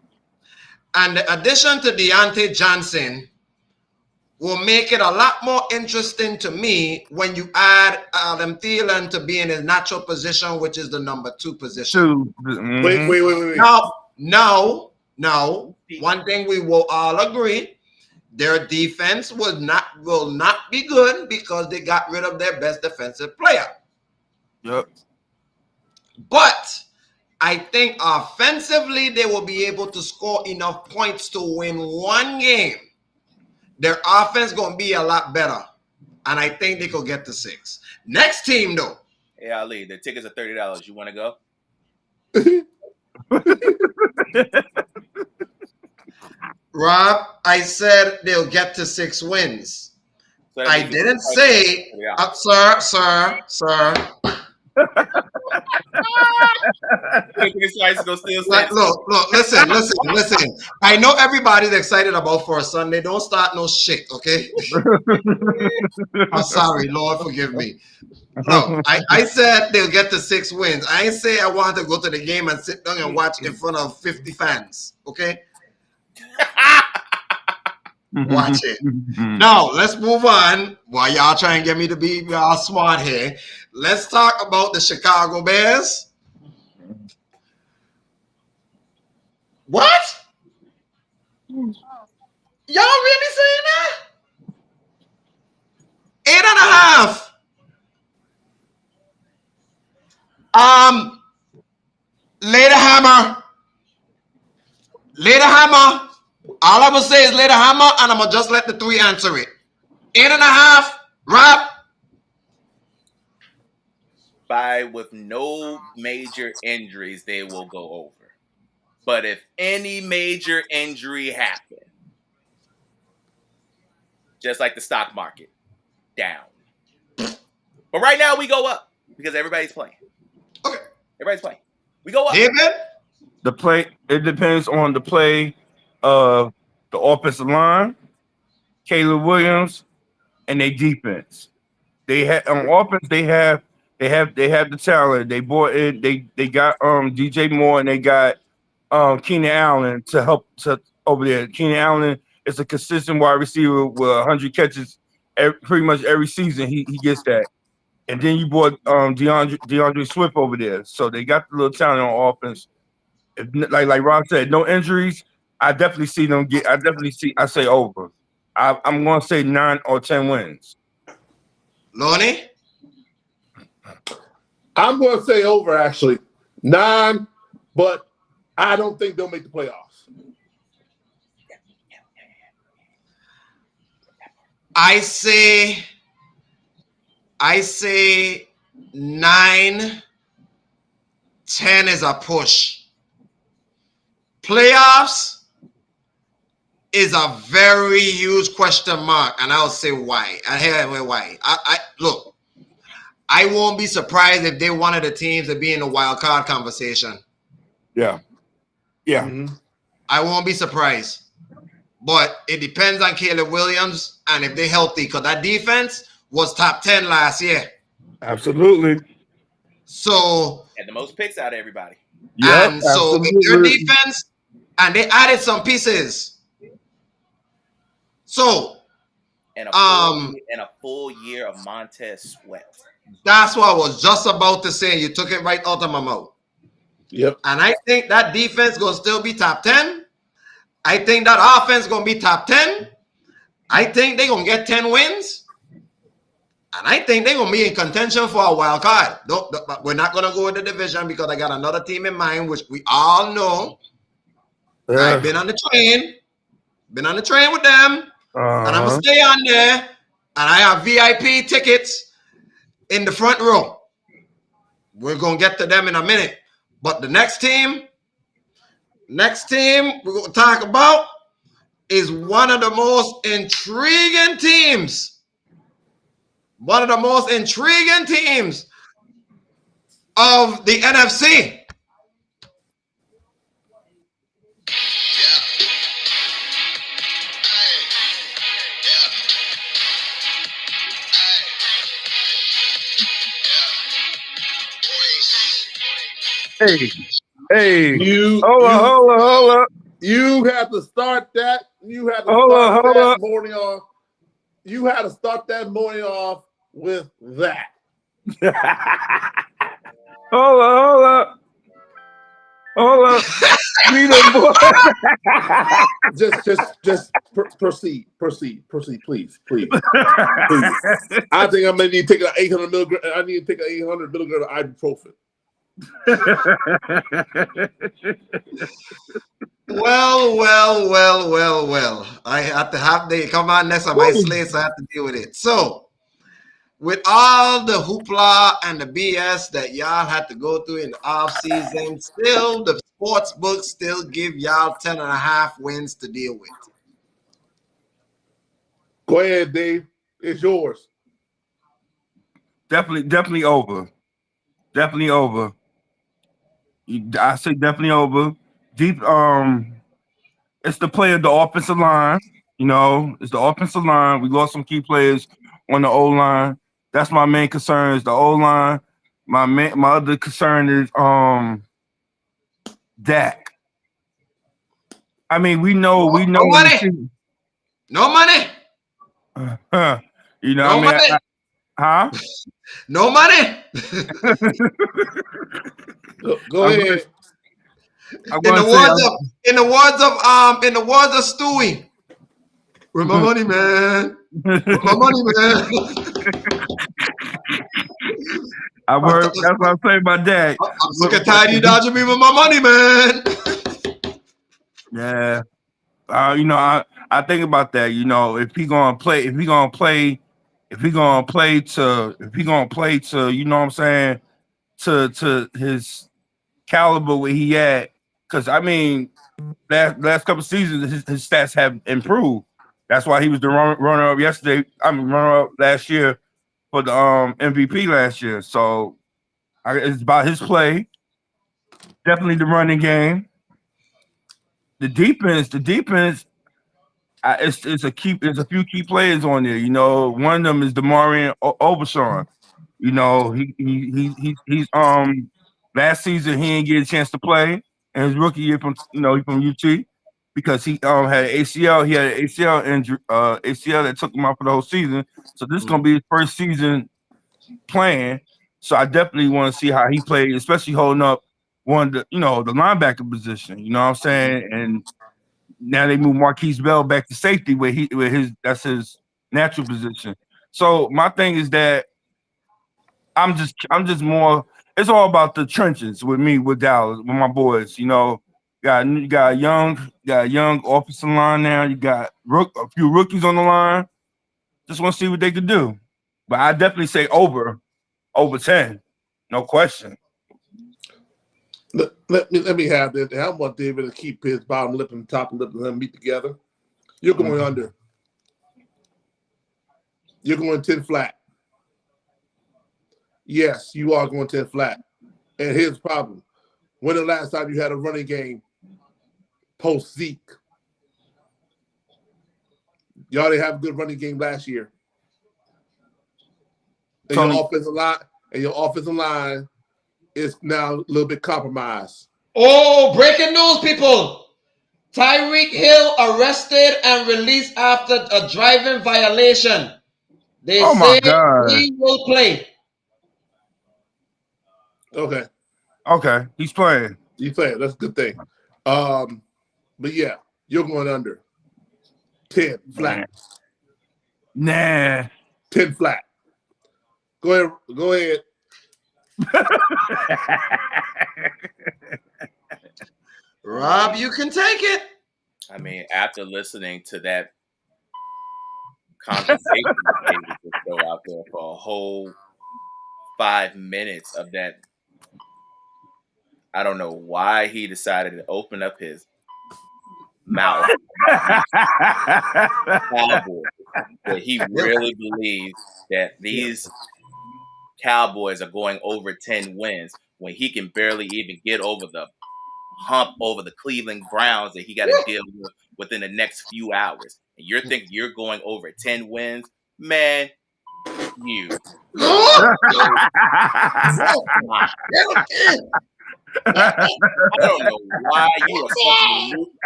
And the addition to Deontay Johnson will make it a lot more interesting to me when you add Adam Thielen to be in his natural position, which is the number 2 position. Wait. Now, one thing we will all agree, their defense will not be good because they got rid of their best defensive player. Yep. But I think offensively, they will be able to score enough points to win one game. Their offense going to be a lot better. And I think they could get to 6. Next team, though. Hey, Ali, the tickets are $30. You want to go? Rob, I said they'll get to 6 wins. So I didn't say, sir. Look, listen. I know everybody's excited about for a Sunday. Don't start no shit, okay? I'm sorry, Lord, forgive me. No, I said they'll get to 6 wins. I ain't say I wanted to go to the game and sit down and watch in front of 50 fans, okay? Watch it. Now, let's move on. While y'all trying to get me to be all smart here, let's talk about the Chicago Bears. What? Y'all really saying that? 8.5. Lay the hammer. All I'm gonna say is lay the hammer, and I'm gonna just let the 3 answer it. 8.5. Rob. With no major injuries, they will go over. But if any major injury happen, just like the stock market, down. But right now we go up because everybody's playing. Okay. Everybody's playing. We go up. David? The play, it depends on the play of the offensive line, Caleb Williams, and their defense. They have on offense, they have the talent. They bought in, they got DJ Moore, and they got Keenan Allen to help over there. Keenan Allen is a consistent wide receiver with 100 catches pretty much every season. He gets that. And then you bought DeAndre Swift over there. So they got the little talent on offense. Like Rob said, no injuries. I definitely see them get. I say over. I'm going to say 9 or 10 wins. Lonnie? I'm going to say over, actually. 9, but I don't think they'll make the playoffs. I say 9-10 is a push. Playoffs is a very huge question mark, and I'll say why. And here why. I look. I won't be surprised if they're one of the teams that be in the wild card conversation. Yeah. Mm-hmm. I won't be surprised. But it depends on Caleb Williams and if they're healthy, because that defense was top 10 last year. Absolutely. So Had the most picks out of everybody. Yeah. and so if their defense, and they added some pieces. So And a full year of Montez Sweat. that's what I was just about to say. You took it right out of my mouth. Yep. And I think that defense going to still be top 10. I think that offense going to be top 10. I think they're going to get 10 wins. And I think they're going to be in contention for a wild card. But we're not going to go with the division because I got another team in mind, which we all know. I've been on the train. Been on the train with them. And I'm going to stay on there. And I have VIP tickets in the front row. We're going to get to them in a minute. But the next team we're going to talk about is one of the most intriguing teams. One of the most intriguing teams of the NFC. Hey. Hold on. You have to start that. You have to morning off. You had to start that morning off with that. Hold up. Just proceed, please. I think I'm gonna need to take an 800 milligram. I need to take an 800 milligram of ibuprofen. Well. I have to have they come on next on my slate, so I have to deal with it. So, with all the hoopla and the BS that y'all had to go through in the off season, still the sports books still give y'all 10.5 wins to deal with. Go ahead, Dave. It's yours. Definitely over. Definitely over. I say definitely over. Deep. It's the play of the offensive line. You know, it's the offensive line. We lost some key players on the O line. That's my main concern is the O line. My other concern is Dak. I mean, we know. No money. You know, no money. Huh? No money. Go ahead. In the words of Stewie. With my money, man. With my money, man. That's what I'm saying about Dak. I'm sick and tired of you dodging me with my money, man. Yeah. You know, I think about that. You know, if he gonna play to, you know what I'm saying, to his caliber where he at. Because I mean, last couple of seasons, his stats have improved. That's why he was the runner up runner up last year for the MVP last year. So it's about his play. Definitely the running game. The defense. It's a few key players on there. You know, one of them is Demarion Obershawn. You know, he's last season he didn't get a chance to play in his rookie year from UT because he had an ACL. He had an ACL injury, ACL that took him out for the whole season. So this is gonna be his first season playing. So I definitely want to see how he played, especially holding up the linebacker position. You know what I'm saying? And now they move Marquise Bell back to safety that's his natural position. So my thing is that I'm just more. It's all about the trenches with me with Dallas with my boys. You know, you got a young offensive line now. You got a few rookies on the line. Just want to see what they could do. But I definitely say over 10, no question. Let me have that. I want David to keep his bottom lip and top lip and them meet together. You're going under. You're going 10 flat. Yes, you are going 10 flat. And here's the problem. When the last time you had a running game post Zeke? Y'all didn't have a good running game last year. And your offensive line is now a little bit compromised. Oh, breaking news, people. Tyreek Hill arrested and released after a driving violation. They say he will play. Okay, he's playing. He's playing. That's a good thing. But yeah, you're going under 10 flat. Nah. 10 flat. Go ahead. Rob, you can take it. I mean, after listening to that conversation David just throw out there for a whole 5 minutes of that, I don't know why he decided to open up his mouth. But he really believes that these Cowboys are going over 10 wins when he can barely even get over the hump over the Cleveland Browns that he got to deal with within the next few hours. And you're thinking you're going over 10 wins? Man, you. I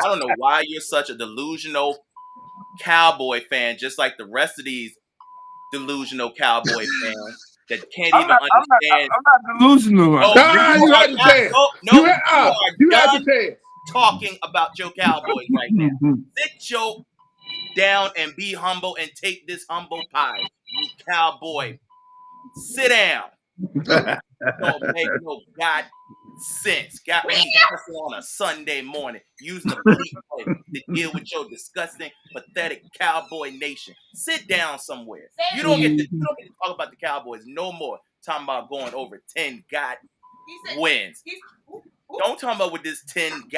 don't know why you're such a delusional Cowboy fan, just like the rest of these delusional Cowboy fans that can't even understand. I'm not delusional. You had to say it. You had to say it. Talking about your Cowboys right now. Sit your down and be humble and take this humble pie, you Cowboy. Sit down. Don't make no god sense. Got me on a Sunday morning using the bleep to deal with your disgusting, pathetic Cowboy nation. Sit down somewhere. You don't get to talk about the Cowboys no more. Talking about going over 10 wins. Don't talk about with this 10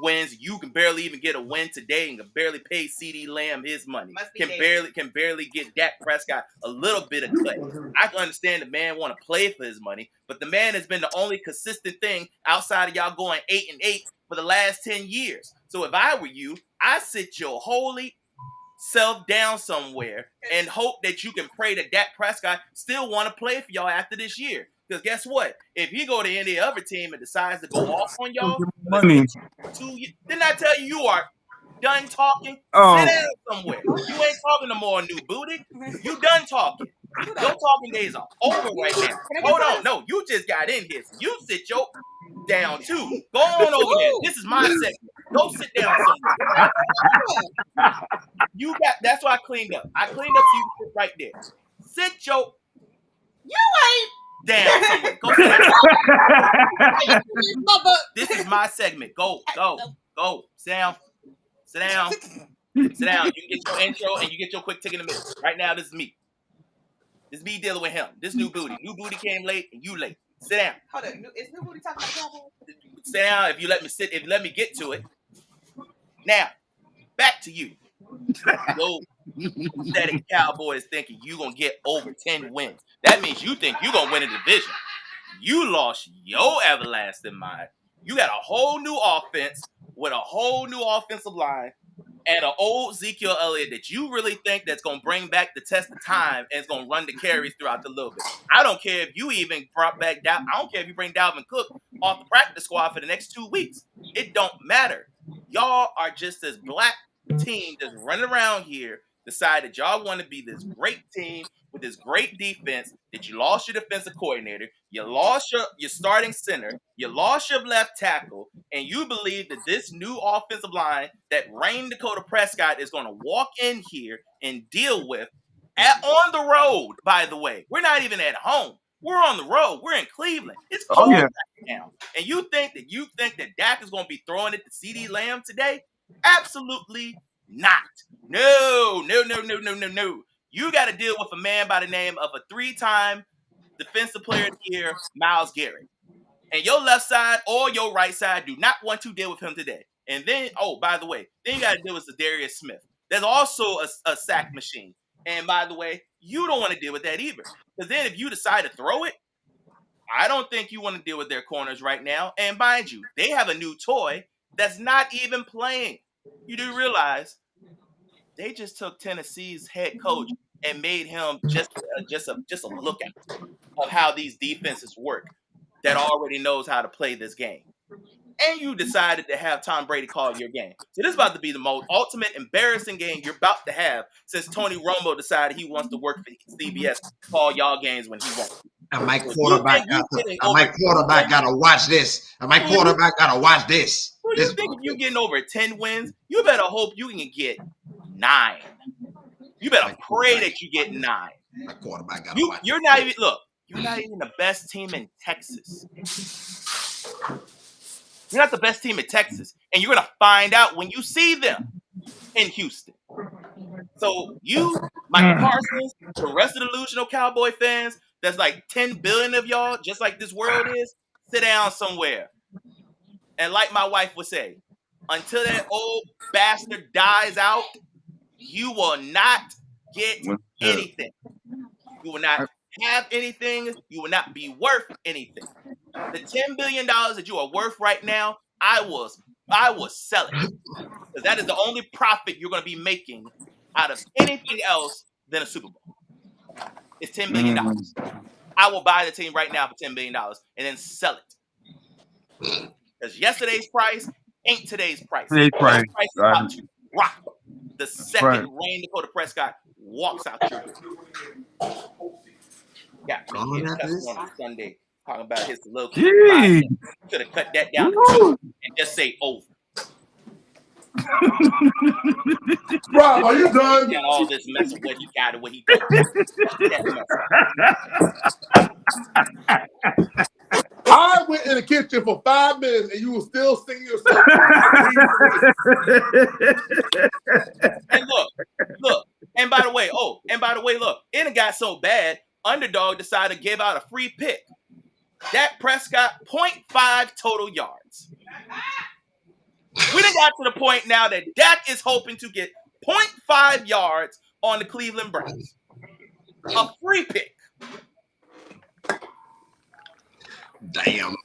wins. You can barely even get a win today and can barely pay CD Lamb his money. Can barely get Dak Prescott a little bit of cut. I can understand the man want to play for his money, but the man has been the only consistent thing outside of y'all going 8-8 for the last 10 years. So if I were you, I'd sit your holy self down somewhere and hope that you can pray that Dak Prescott still want to play for y'all after this year. Because guess what? If he go to any other team and decides to go off on y'all, didn't I tell you you are done talking? Sit down somewhere. You ain't talking no more, new booty. You done talking. Your talking days are over right now. Hold on. No, you just got in here. So you sit your down too. Go on over there. This is my segment. Go sit down somewhere. That's why I cleaned up. I cleaned up so you can sit right there. Sit your down somewhere. Go sit down. This is my segment. Go. Sit down. Sit down. Sit down. You can get your intro and you get your quick tick in the middle. Right now, this is me. This is me dealing with him. This new booty. New booty came late and you late. Sit down. Hold on. Is new booty talking about Cowboys? Sit down if you let me sit. If you let me get to it. Now, back to you. Those pathetic Cowboys thinking you gonna get over 10 wins. That means you think you gonna win a division. You lost your everlasting mind. You got a whole new offense with a whole new offensive line and an old Ezekiel Elliott that you really think that's gonna bring back the test of time and is gonna run the carries throughout the little bit. I don't care if you even brought back I don't care if you bring Dalvin Cook off the practice squad for the next 2 weeks. It don't matter. Y'all are just this black team that's running around here, decide that y'all want to be this great team with this great defense, that you lost your defensive coordinator, you lost your starting center, you lost your left tackle, and you believe that this new offensive line that Rain Dakota Prescott is going to walk in here and deal with on the road, by the way. We're not even at home. We're on the road. We're in Cleveland. It's cold right now. And you think that Dak is going to be throwing it to CD Lamb today? Absolutely not. No. You got to deal with a man by the name of a 3-time Defensive Player of the Year, Myles Garrett. And your left side or your right side do not want to deal with him today. And then, by the way, then you got to deal with Zadarius Smith. There's also a sack machine. And by the way, you don't want to deal with that either. Because then if you decide to throw it, I don't think you want to deal with their corners right now. And mind you, they have a new toy that's not even playing. You do realize they just took Tennessee's head coach and made him just a lookout of how these defenses work that already knows how to play this game. And you decided to have Tom Brady call your game. So this is about to be the most ultimate embarrassing game you're about to have since Tony Romo decided he wants to work for CBS, call y'all games when he wants. And my quarterback gotta watch this. And my quarterback gotta watch this. Well, you think if you're getting over 10 wins, you better hope you can get 9. You better pray that you get 9. My quarterback gotta watch. You're not even the best team in Texas. You're not the best team in Texas, and you're gonna find out when you see them in Houston. So you, Michael Parsons, the rest of the delusional Cowboy fans, that's like 10 billion of y'all, just like this world is, sit down somewhere. And like my wife would say, until that old bastard dies out, you will not get anything. You will not have anything. You will not be worth anything. The $10 billion that you are worth right now, I will sell it. Because that is the only profit you're going to be making out of anything else than a Super Bowl. It's $10 billion. I will buy the team right now for $10 billion and then sell it. Because yesterday's price ain't today's price. Today's price is about to rock the second Wayne Dakota Prescott walks out your door. Yeah, on Sunday talking about his little kid. Could have cut that down to 2 and just say over. Rob, are you done? Got all this mess of what he got and what he does. I went in the kitchen for 5 minutes and you were still singing your song. And look. And by the way, look, it got so bad, Underdog decided to give out a free pick. Dak Prescott, 0.5 total yards. We done got to the point now that Dak is hoping to get 0.5 yards on the Cleveland Browns. A free pick. Damn.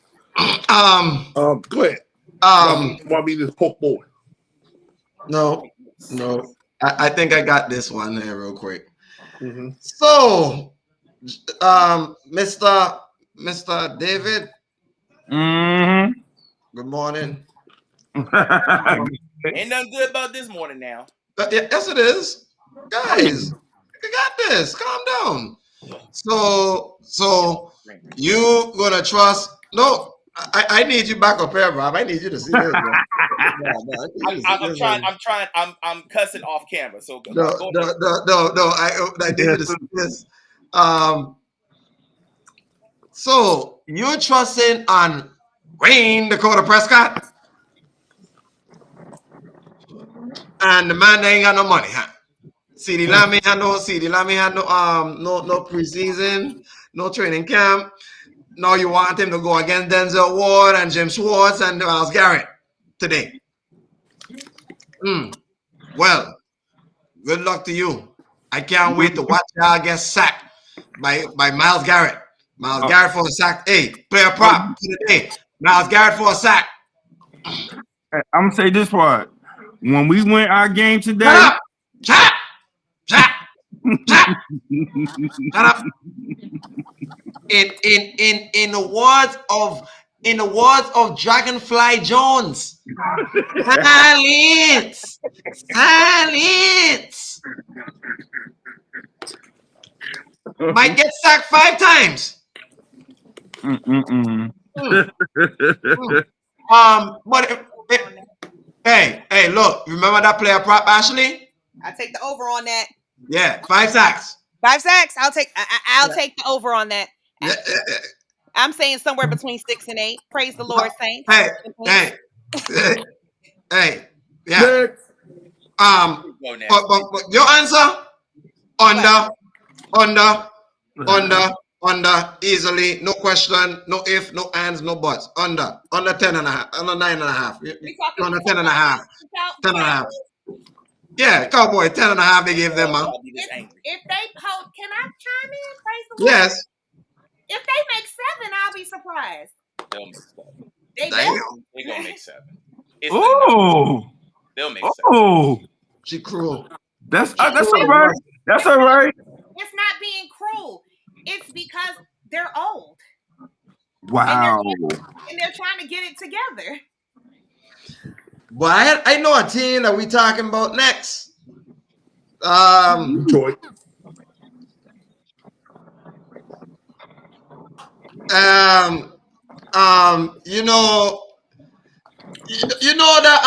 Go ahead. Want me to poke more? No. I think I got this one here real quick. Mm-hmm. So, Mr. David. Mm-hmm. Good morning. Ain't nothing good about this morning now. Yes, it is. Guys, you got this. Calm down. So you gonna trust? No, I need you back up here, Rob. I need you to see this. I'm cussing off camera. So no. I need you to see this. So you're trusting on Wayne Dakota Prescott, and the man ain't got no money, huh? CD Lamb had no preseason, no training camp. Now you want him to go against Denzel Ward and Jim Schwartz and Myles Garrett today. Well, good luck to you. I can't wait to watch y'all get sacked by Myles Garrett. Myles Garrett for a sack. Hey, player prop for the day. Myles Garrett for a sack. I'm gonna say this part. When we win our game today, Shut up. In the words of Dragonfly Jones, silence. Might get sacked 5 times. But hey, look, remember that player prop, Ashley? I take the over on that. Yeah, 5 sacks. 5 sacks. I'll take the over on that. Yeah. I'm saying somewhere between 6 and 8. Praise the Lord, saints. Hey. Yeah. Go next. But your answer? Under, easily, no question, no if, no ands, no buts. Under 10 and a half, under 9.5. Under 10 and a half, 10 and a half. Yeah, Cowboy, 10 and a half. They gave them, man. If they post, can I chime in? Praise the Yes. Lord? If they make 7, I'll be surprised. They'll make 7. They Damn. They're gonna make 7. Oh, They'll make 7. oh, She cruel. that's all right. That's all right. It's not being cruel. It's because they're old. Wow. And they're trying to get it together. But I know a team that we talking about next. Detroit. You know that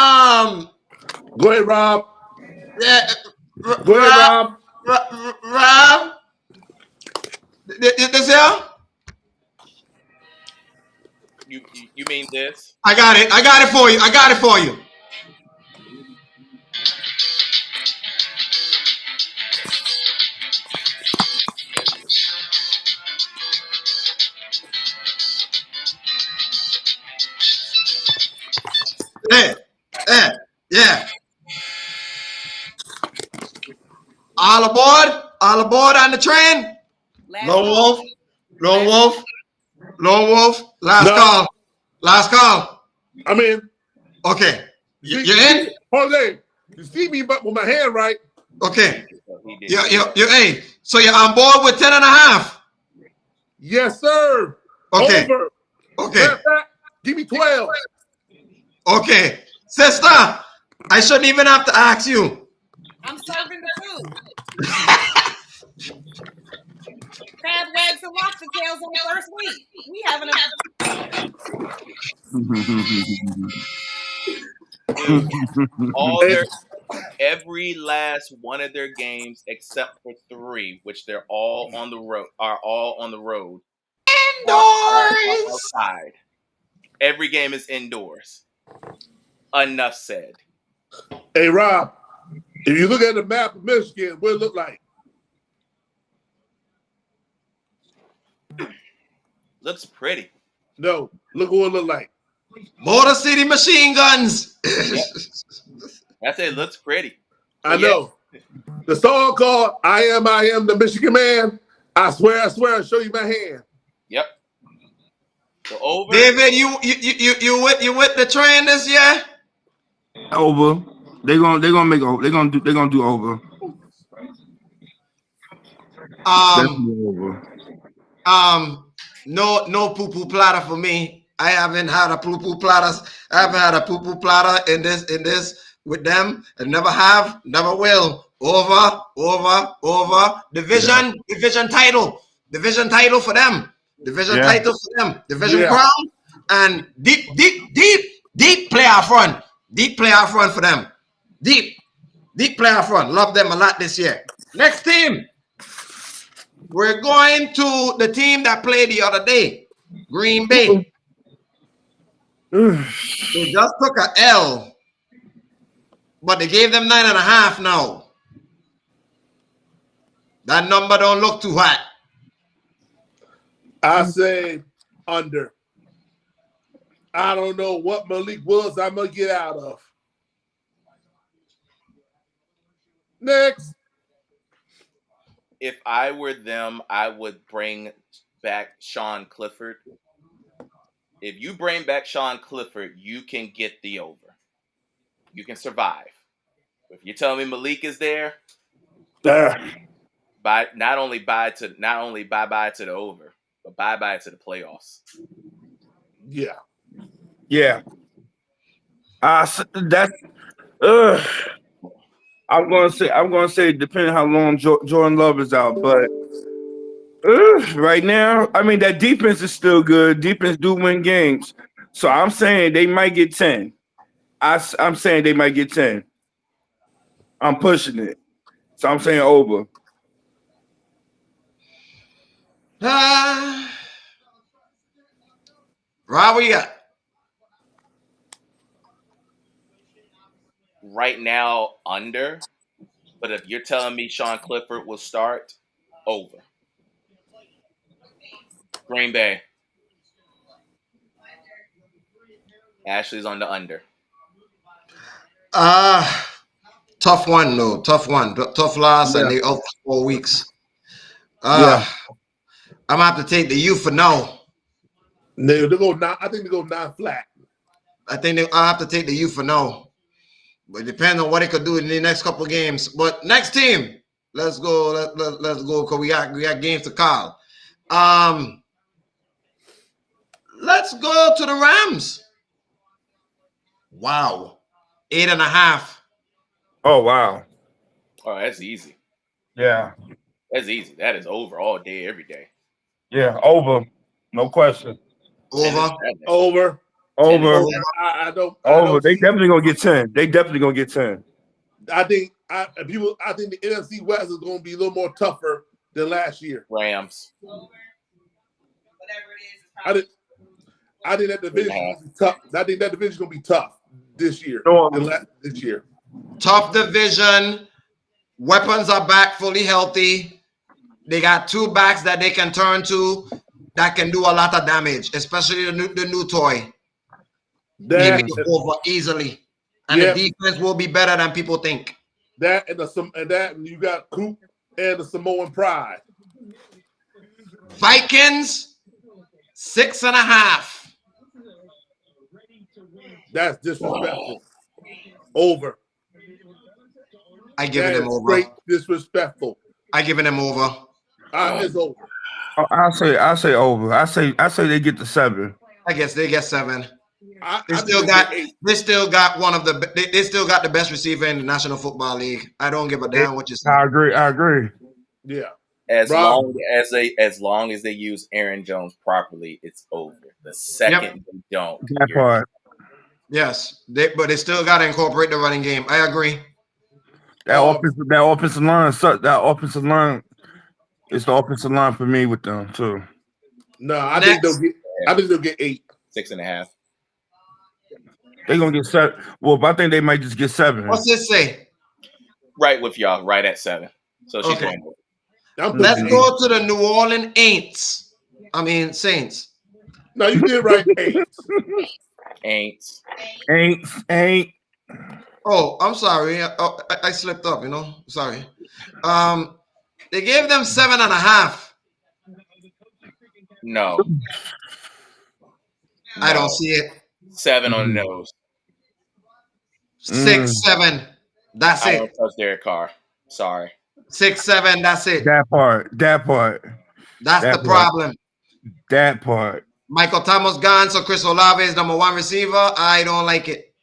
Go ahead, Rob. yeah, Go ahead, Rob. Rob. This here? You mean this? I got it for you. Hey, yeah. All aboard on the train. Lone Wolf. Last call. I'm in. Okay. You in? Jose, you see me but with my hand right. Okay. Hey, so you're on board with 10 and a half? Yes, sir. Okay. Over. Okay. Give me 12. Okay. Sister, I shouldn't even have to ask you. I'm serving the food. Crab legs and lobster tails on the first week. We having every last one of their games except for 3, which they're all on the road, are all on the road. Indoors. Outside. Every game is indoors. Enough said. Hey, Rob, if you look at the map of Michigan, what it look like? Looks pretty. No, look what it look like. Motor City Machine Guns. Yep. I said it looks pretty. I know. The song called I Am the Michigan Man. I swear, I'll show you my hand. Yep. So over. David, you with the train this year? Over. They're gonna make over. They're gonna do over. Definitely over. No poo-poo platter for me. I haven't had a poo-poo platter. I haven't had a poo-poo platter in this with them. And never have, never will. Over. Division title. Division title for them. Title for them. Division crown. And deep playoff run. Deep playoff run for them. Deep playoff run. Love them a lot this year. Next team. We're going to the team that played the other day, Green Bay. They just took a L, but they gave them 9.5 now. That number don't look too hot. I say under. I don't know what Malik Willis I'm going to get out of. Next. If I were them, I would bring back Sean Clifford. If you bring back Sean Clifford, you can get the over. You can survive. If you're telling me Malik is there, not only bye bye to the over, but bye bye to the playoffs. Yeah. That's. I'm gonna say depending how long Jordan Love is out, but right now, I mean that defense is still good. Defense do win games, so I'm saying they might get 10. I'm saying they might get 10. I'm pushing it, so I'm saying over. Rob, what you got? right now under, but if you're telling me Sean Clifford will start, over. Green Bay. Ashley's on the under. Tough one, though. Tough one. Tough loss, and Yeah. they out for 4 weeks. Yeah. I'm gonna have to take the U for now. They go 9. I think they go 9 flat. I have to take the U for now. But it depends on what it could do in the next couple of games. But next team, let's go. Let's go because we got games to call. Let's go to the Rams. Wow, 8.5. Oh wow. Oh, that's easy. Yeah. That's easy. That is over all day, every day. Yeah. Over. No question. Over. Over. I don't They see- definitely gonna get 10. They definitely gonna get 10. I think the NFC West is going to be a little more tougher than last year. Rams. Whatever it is. I think that division is tough. I think that division is going to be tough this year. This year. Tough division. Weapons are back fully healthy. They got 2 backs that they can turn to that can do a lot of damage, especially the new toy. Give me the over easily. And the defense will be better than people think. And you got Coop and the Samoan Pride. Vikings, 6.5. That's disrespectful. Over. I give That them is over. straight disrespectful. I giving them over. It's over. I say over. I say they get the 7. I guess they get 7. They I still think got. they get 8. They still got one of the. They still got the best receiver in the National Football League. I don't give a damn what you say. I agree. Yeah. As long as they use Aaron Jones properly, it's over. The second they don't, That part. Yes, but they still got to incorporate the running game. I agree. That offensive line sucks. That offensive line is the offensive line for me with them too. No, I think they'll get 8. 6.5. They're gonna get 7. Well, but I think they might just get 7. What's this say? Right with y'all, right at 7. So she's going with it. Let's go to the New Orleans Saints. No, you did right. 8. Ain't. Oh, I'm sorry. I slipped up. Sorry. They gave them 7.5. No. I don't see it. 7 on the nose. 6, 7. That's I it. don't trust Derek Carr. Sorry. 6, 7. That's it. That part. That's the problem. That part. Michael Thomas gone, so Chris Olave is number 1 receiver. I don't like it.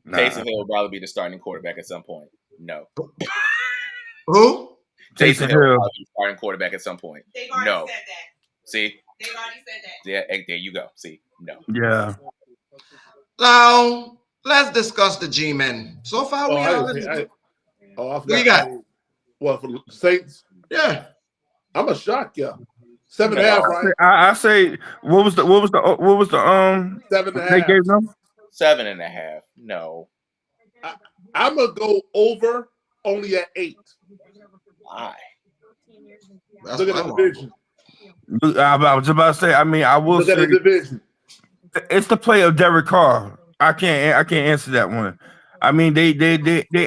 Taysom Hill will probably be the starting quarterback at some point. No. Who? Taysom Hill will probably be the starting quarterback at some point. They've already said that. See? They've already said that. Yeah, there you go. See? No. Yeah. Now, let's discuss the G-men. So far, we are. I forgot. What you got? What, for the Saints? Yeah. I'm a shock, yeah. 7.5, right? I say what was the 7.5. they gave them? 7.5. No. I'm gonna go over only at 8. Why? Look at the division. I was about to say. I mean, I will Look say at the division. it's the play of Derek Carr. I can't answer that one. I mean, they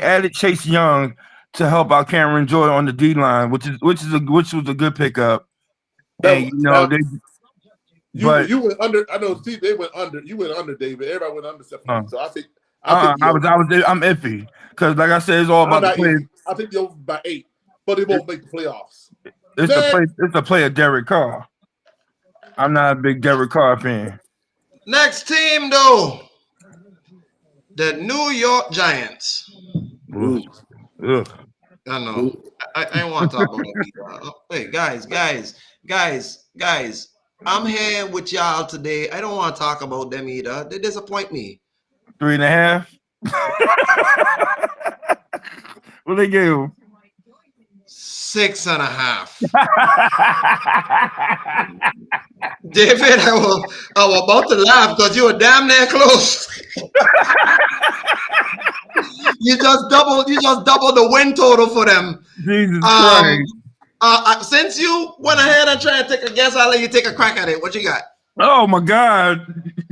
added Chase Young to help out Cameron Jordan on the D line, which was a good pickup. And you went under. I know. See, they went under. You went under, David. Everybody went under. So I think. I'm iffy because, like I said, it's all about the play. I think they over by 8, but they won't make the playoffs. It's the play of Derek Carr. I'm not a big Derek Carr fan. Next team, though, the New York Giants. Ugh. I know. I don't want to talk about that. Hey, guys. I'm here with y'all today. I don't want to talk about them either. They disappoint me. 3.5. What they give? 6.5. David, I was about to laugh because you were damn near close. You just doubled the win total for them. Jesus Christ. Since you went ahead and tried to take a guess, I'll let you take a crack at it. What you got? Oh my God.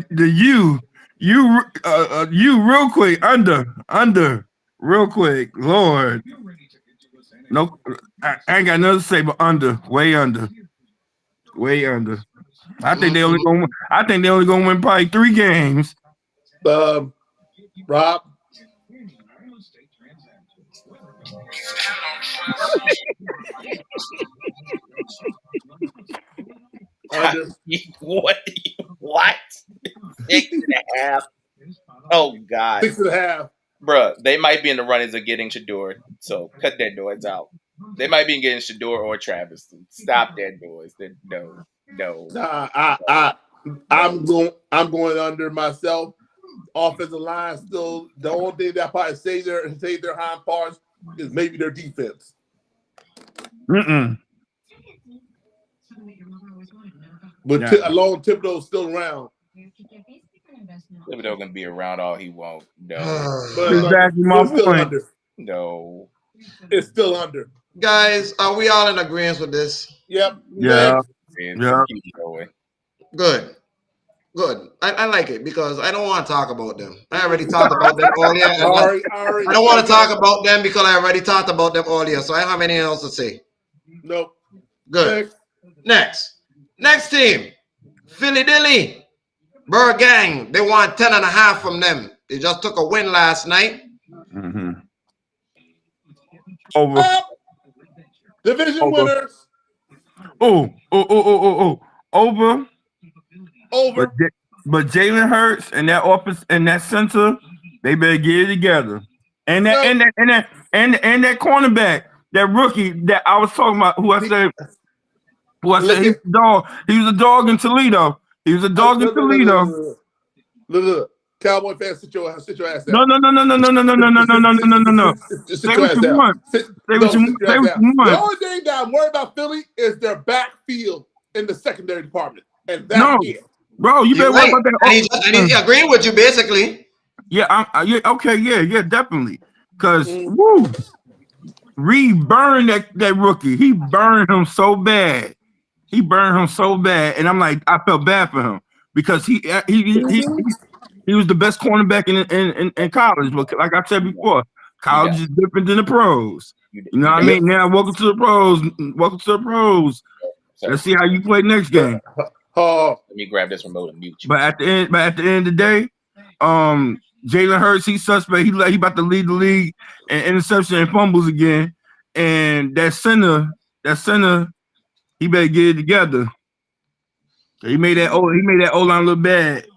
The you real quick. Under. Real quick. Lord. No, I ain't got nothing to say but under. Way under. I think they only gonna win probably 3 games. Rob. Under. What? 6.5? Oh God, 6.5. Bruh, they might be in the runnings of getting Shador, so cut that noise out. They might be getting Shador or Travis. Stop that noise. No. Nah, I'm going under myself. Offensive line still the only thing that probably save their hind parts is maybe their defense. But Alone Thibodeau's still around. Thibodeau gonna be around all he wants. No. But Exactly my it's still point. under. No. It's still under. Guys, are we all in agreement with this? Yep. Yeah. Good. I like it because I don't want to talk about them. I already talked about them all year. I don't want to talk about them because I already talked about them all year. So I don't have anything else to say. Nope. Good. Next team. Philly Dilly. Bird Gang. They won 10.5 from them. They just took a win last night. Mm-hmm. Over. Division winners. Over. Over. But Jalen Hurts and that office and that center, they better get it together. And that cornerback, that rookie that I was talking about, who I said he's a dog. He was a dog in Toledo. Look. Cowboy fans, sit your ass No. down. Say what you want. The only thing that I'm worried about Philly is their backfield in the secondary department. And that's it. Bro, you better worry about that. And he's agreeing with you, basically. Yeah, yeah, definitely. Because Reed burned that rookie. He burned him so bad. And I'm like, I felt bad for him because he was the best cornerback in college. But like I said before, college is different than the pros. You know what I mean? Now, welcome to the pros. Let's see how you play next game. Let me grab this remote and mute you. But at the end of the day, Jalen Hurts, he's suspect. He about to lead the league in interception and fumbles again. And that center, he better get it together. He made that O-line look bad.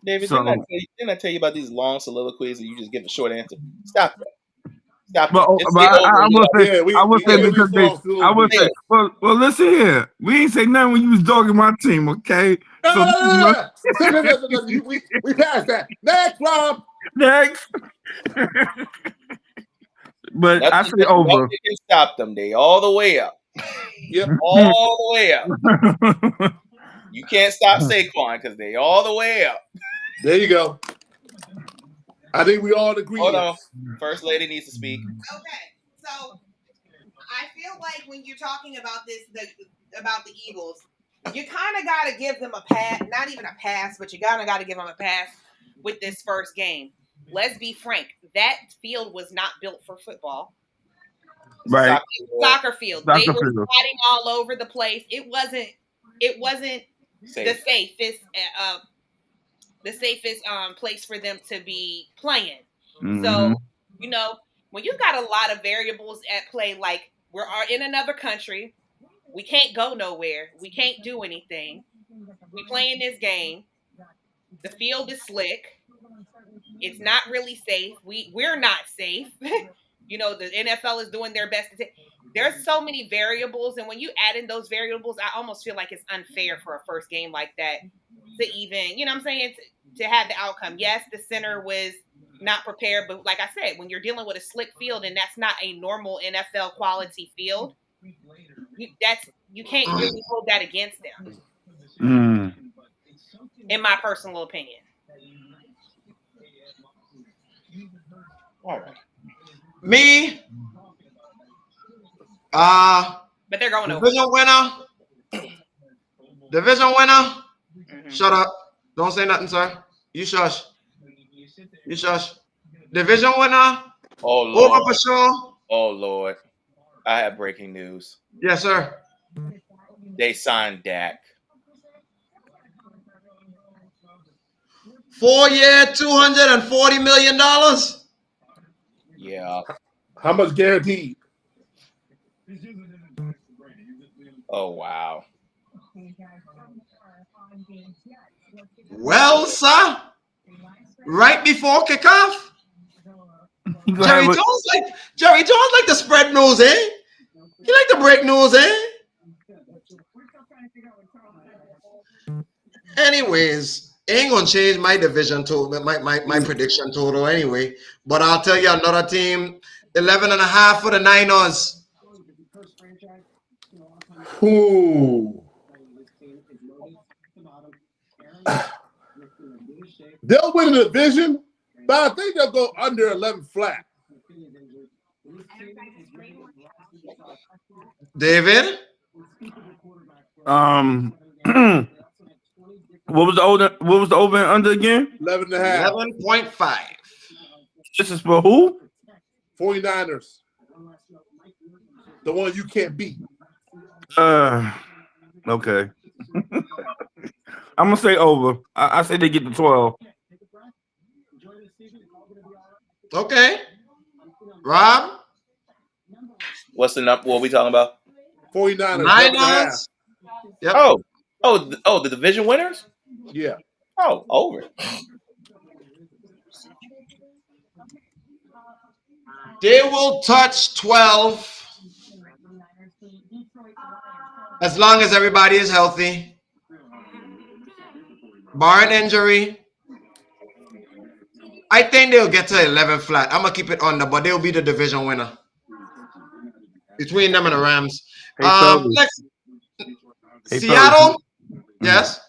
David, didn't I tell you about these long soliloquies and you just give a short answer? Stop that. Well, listen here. We ain't say nothing when you was dogging my team, okay? No. We passed that. Next, Rob. Next. But I say over. You can stop them. They all the way up. Yep. All the way up. You can't stop Saquon because they all the way up. There you go. I think we all agree. Hold on. First lady needs to speak. Okay. So I feel like when you're talking about about the Eagles, you kind of got to give them a pass. Not even a pass, but you kind of got to give them a pass with this first game. Let's be frank. That field was not built for football. Right. Soccer field. They were sliding all over the place. It wasn't the safest place for them to be playing. Mm-hmm. So, when you got a lot of variables at play, like we're in another country, we can't go nowhere, we can't do anything. We playing this game. The field is slick. It's not really safe. We're not safe. The NFL is doing their best to there's so many variables, and when you add in those variables, I almost feel like it's unfair for a first game like that to even, to have the outcome. Yes, the center was not prepared. But like I said, when you're dealing with a slick field and that's not a normal NFL quality field, you can't really hold that against them. In my personal opinion. All right. Me, but they're going division over. winner. Division winner. Shut up. Don't say nothing, sir. You shush. You shush. Division winner. Oh Lord. Over for sure. Oh Lord. I have breaking news. Yes, sir. They signed Dak. 4-year, $240 million. Yeah. How much guaranteed? Oh wow. Well, sir, right before kickoff, Jerry Jones like to spread news, eh? He like to break news, eh? Anyways, ain't gonna change my division total, my prediction total anyway. But I'll tell you another team, 11.5 for the Niners. Ooh. They'll win the division, but I think they'll go under 11 flat. David? What was the over and under again? 11.5. 11.5. This is for who? 49ers. The one you can't beat. Okay. I'm gonna say over. I say they get to 12. Okay. Rob? What's the number? What are we talking about? 49ers. Niners. Yep. Oh, the division winners? Yeah. Oh, over. They will touch 12 as long as everybody is healthy. Barring injury, I think they'll get to 11 flat. I'm going to keep it under, but they'll be the division winner between them and the Rams. Next, Seattle. Yes.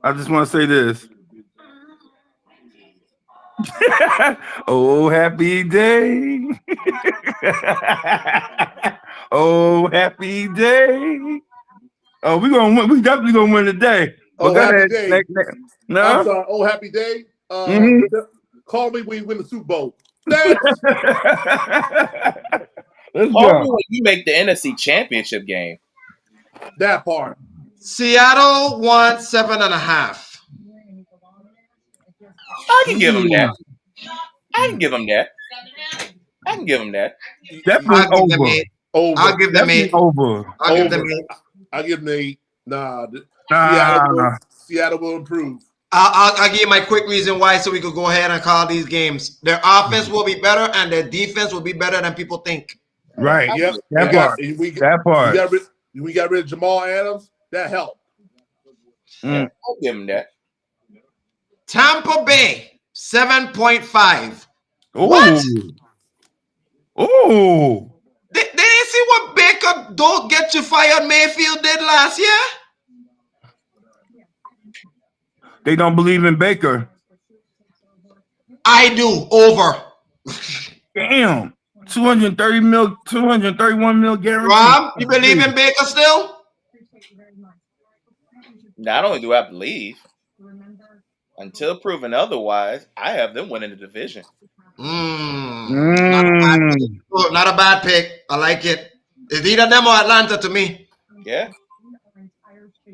I just want to say this. Oh, happy day. Oh, happy day. Oh, we gonna win. We definitely gonna win today. Oh, happy day. No? I'm sorry. Oh, happy day. Call me when you win the Super Bowl. Let's Call me when you make the NFC Championship game. That part. Seattle wants 7.5. I can give them that. I can give them that. I can give them that. Definitely over. I'll give them 8. Over. I'll give them 8. I'll give them 8. Nah. Seattle will improve. I'll give you my quick reason why, so we could go ahead and call these games. Their offense will be better, and their defense will be better than people think. Right. Yep. That part. We got rid of Jamal Adams. That helped. I'll give them that. Tampa Bay, 7.5. What? Oh. They didn't see what Baker don't get you fired Mayfield did last year? They don't believe in Baker. I do. Over. Damn. 231 mil guarantee. Rob, you believe in Baker still? Not only do I believe, until proven otherwise, I have them winning the division. Not a bad pick. I like it. It's either them or Atlanta to me. Yeah.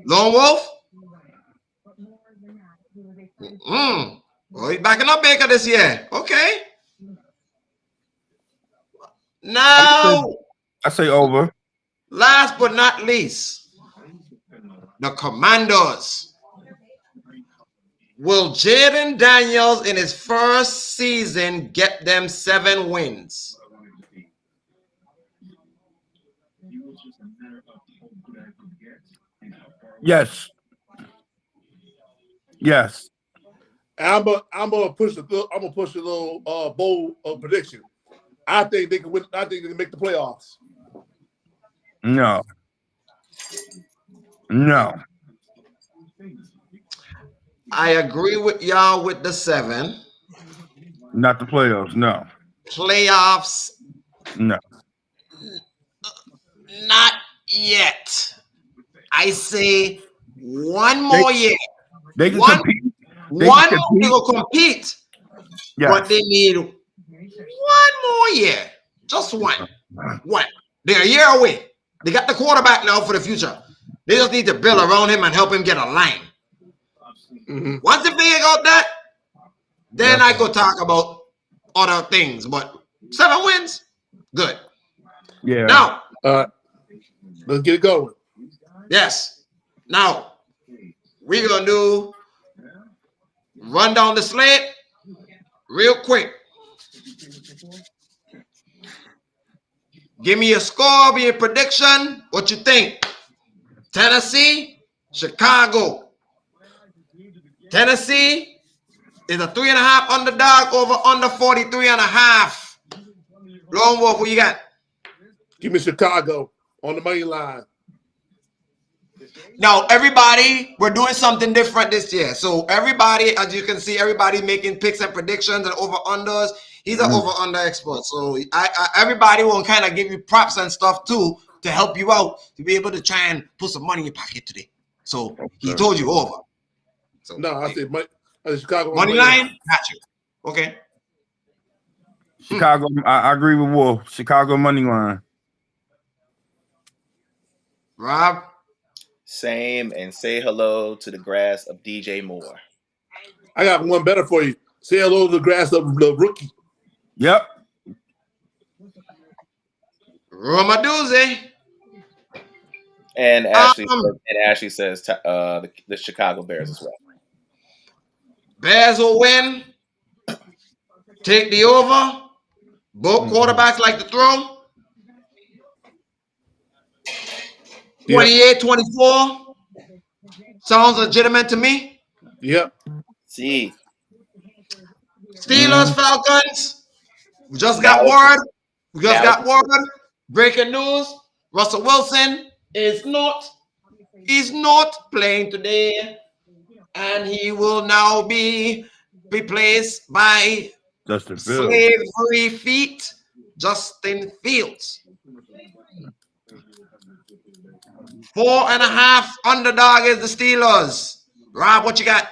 Lone Wolf? Well, he's backing up Baker this year. Okay. Now, I say over. Last but not least, the Commanders. Will Jaden Daniels in his first season get them 7 wins? Yes. I'm gonna push a little bold prediction. I think they can win. I think they can make the playoffs. No. I agree with y'all with the 7. Not the playoffs. No. Playoffs, No. not yet. I say one more year. They can One, compete. one more they will compete, Yes. but they need one more year. Just one. They're a year away. They got the quarterback now for the future. They just need to build around him and help him get a line. Mm-hmm. Once they figure out that, then I could talk about other things. But 7 wins, good. Yeah. Now, let's get it going. yes. Now, we're going to run down the slate real quick. Give me a score, be a prediction. What you think? Tennessee, Chicago. Tennessee is a 3.5 underdog over under 43.5. Lone Wolf, what you got? Give me Chicago on the money line. Now, everybody, we're doing something different this year. So everybody, as you can see, everybody making picks and predictions and over-unders. He's an over-under expert. So everybody will kind of give you props and stuff too to help you out to be able to try and put some money in your pocket today. So he told you over. So no, I said Chicago money line. Got you. Okay. Chicago. I agree with Wolf. Chicago money line. Rob. Same, and say hello to the grass of DJ Moore. I got one better for you. Say hello to the grass of the rookie. Yep. Romaduzzi. And Ashley says the Chicago Bears as well. Bears will win. Take the over. Both quarterbacks like to throw. 28-24. Sounds legitimate to me. Yep. See. Steelers, Falcons. We just got word. Breaking news. Russell Wilson is not playing today. And he will now be replaced by Justin Fields. slavery feet, Justin Fields. 4.5 underdog is the Steelers. Rob, what you got?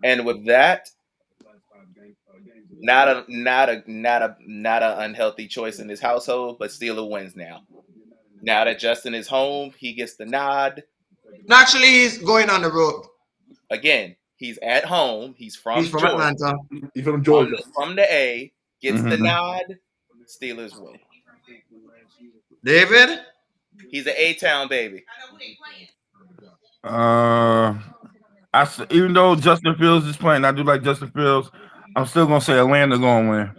And with that, not a unhealthy choice in this household, but Steeler wins now. Now that Justin is home, he gets the nod. Actually, he's going on the road. Again, he's at home. He's from Atlanta. He's from Georgia. From the A, gets the nod. Steelers win. David? He's an A-town baby. Even though Justin Fields is playing, I do like Justin Fields. I'm still gonna say Atlanta gonna win.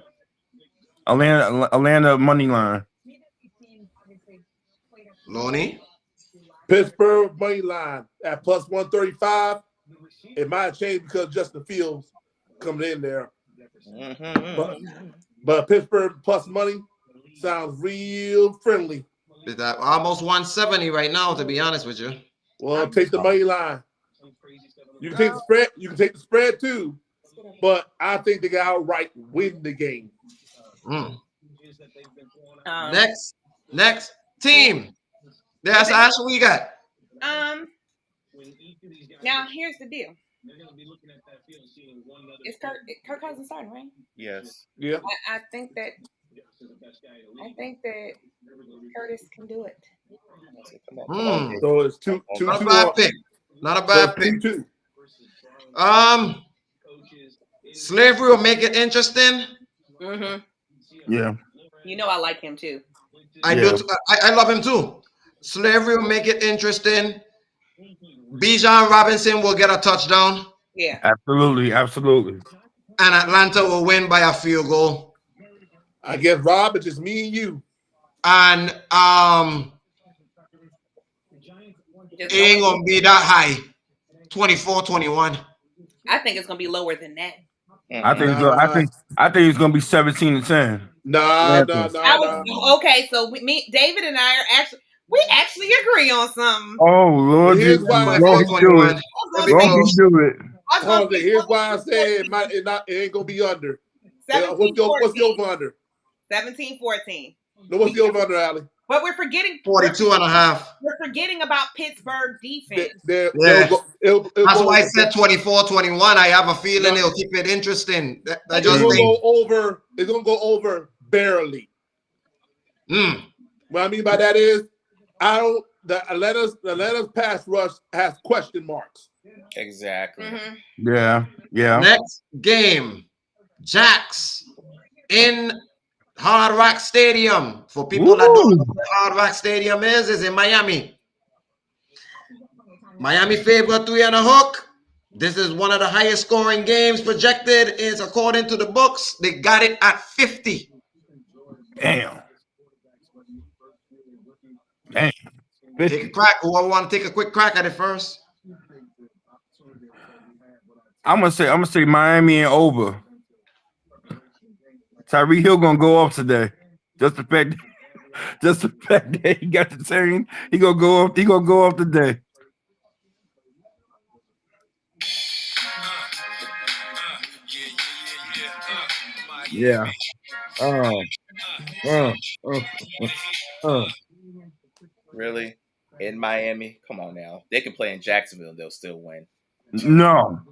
Atlanta money line. Lonnie? Pittsburgh money line at plus 135. It might change because Justin Fields coming in there. But Pittsburgh plus money sounds real friendly. Is that almost 170 right now, to be honest with you? Well, take the money line. You can take the spread. You can take the spread too, but I think they can outright win the game. Next team. That's Ash. What you got? Now here's the deal. It's Kirk Cousins starting, right? Yes. Yeah. I think that Curtis can do it. So it's two. Not a bad pick. Not a bad pick. 2-2. Slavery will make it interesting. Yeah. You know I like him too. I do. I love him too. Slavery will make it interesting. Bijan Robinson will get a touchdown. Yeah. Absolutely. And Atlanta will win by a field goal. I guess Rob, it's just me and you. And it ain't gonna be that high. 24-21. I think it's gonna be lower than that. I think so. I think it's gonna be 17-10. Nah. I was okay. So David and I we actually agree on something. Oh Lord, here's why won't he do it? Won't he do it? Here's why I said it ain't gonna be under. What's the over under? 17-14. No, what's the over under, Allie? But we're forgetting 42.5. We're forgetting about Pittsburgh defense. That's why I said 24-21. I have a feeling it'll keep it interesting. It's gonna go over barely. What I mean by that is, the Atlanta's pass rush has question marks. Exactly. Yeah. Next game, Jacks in Hard Rock Stadium. For people that don't know what Hard Rock Stadium is in Miami. Miami favored 3.5. This is one of the highest scoring games projected. Is according to the books. They got it at 50. Damn. Take a crack. Who want to take a quick crack at it first? I'm gonna say Miami and over. Tyreek Hill gonna go off today. Just the fact that he got the team, he gonna go off. He gonna go off today. Yeah. Really? In Miami? Come on now. They can play in Jacksonville, they'll still win. No.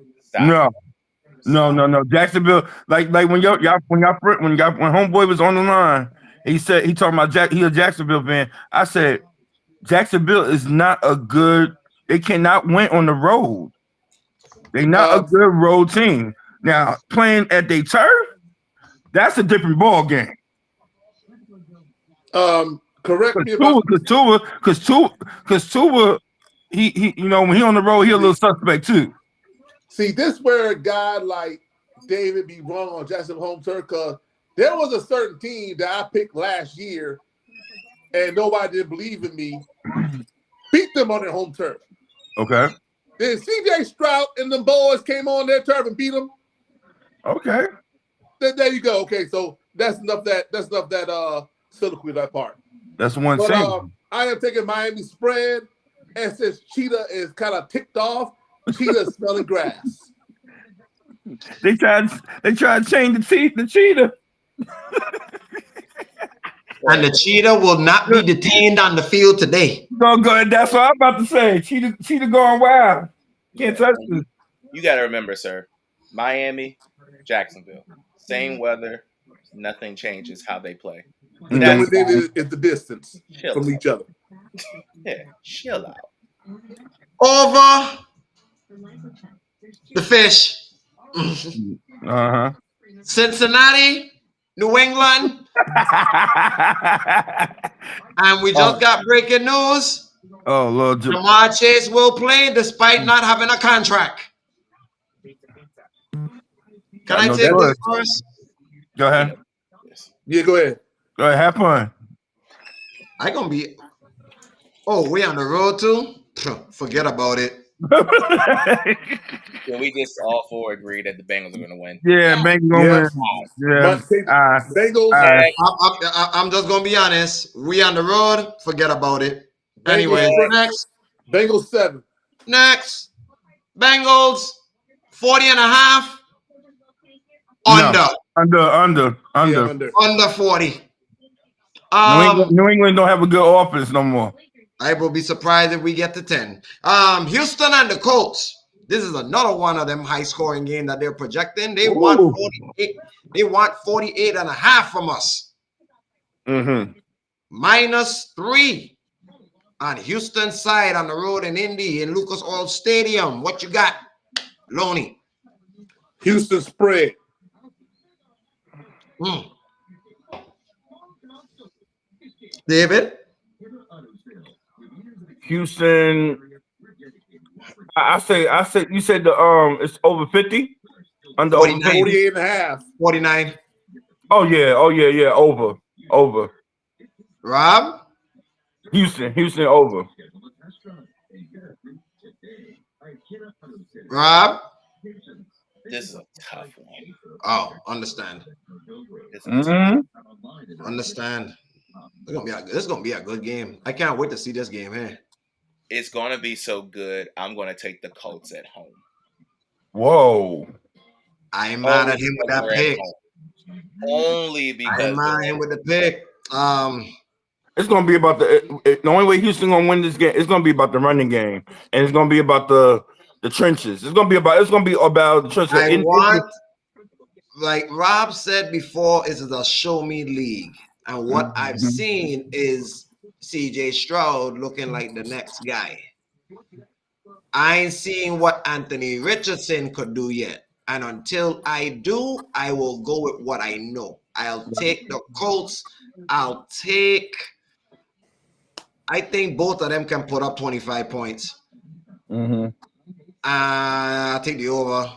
Jacksonville, like when homeboy was on the line, he talking about he a Jacksonville fan. I said Jacksonville is not a good. They cannot win on the road. They're not a good road team. Now playing at their turf, that's a different ball game. Correct me because Tua, he when he on the road, he a little suspect too. See, this where a guy like David be wrong on Jacksonville home turf, because there was a certain team that I picked last year and nobody didn't believe in me. Beat them on their home turf. Okay. Then CJ Stroud and the boys came on their turf and beat them. Okay. There you go. Okay, so that's enough that soliloquy that part. That's one thing. I am taking Miami spread, and since Cheetah is kind of ticked off, Cheetah smelling grass. They tried to change the cheetah. And the cheetah will not be detained on the field today. Go. That's what I'm about to say. Cheetah going wild. Can't touch this. You got to remember, sir. Miami, Jacksonville, same weather. Nothing changes how they play. The only thing is the distance from each other. Yeah, chill out. Over the fish. Cincinnati, New England. And we just got breaking news. Oh, Lord. Jamar Chase will play despite not having a contract. Can I take this first? Go ahead. Yeah, go ahead. Go ahead. Have fun. I gonna be. Oh, we on the road too? Forget about it. Yeah, we just all four agree that the Bengals are going to win. Yeah, Bengals going to win. Yeah. Bengals. I'm just going to be honest. We on the road. Forget about it. Anyway, next. Bengals 7. Next. Bengals 40.5. Under. Under 40. New England don't have a good offense no more. I will be surprised if we get to 10. Houston and the Colts. This is another one of them high-scoring game that they're projecting. They want 48. They want 48.5 from us. -3 on Houston side on the road in Indy in Lucas Oil Stadium. What you got, Loney? Houston spread. David? Houston, I say you said it's over 50? Under 48.5. 49. Oh yeah, over. Rob? Houston over. Rob? This is a tough one. Oh, understand. This is a tough Understand. This is gonna be a good game. I can't wait to see this game here. It's going to be so good. I'm going to take the Colts at home. Whoa. I'm mad at him with that pick. Only because I'm mad at him with the pick. It's gonna be about the only way Houston gonna win this game. It's gonna be about the running game, and it's gonna be about the trenches. It's gonna be about the trenches. I want, like Rob said before, this is a show me league, and what I've seen is CJ Stroud looking like the next guy. I ain't seeing what Anthony Richardson could do yet. And until I do, I will go with what I know. I'll take the Colts. I think both of them can put up 25 points. I'll take the over.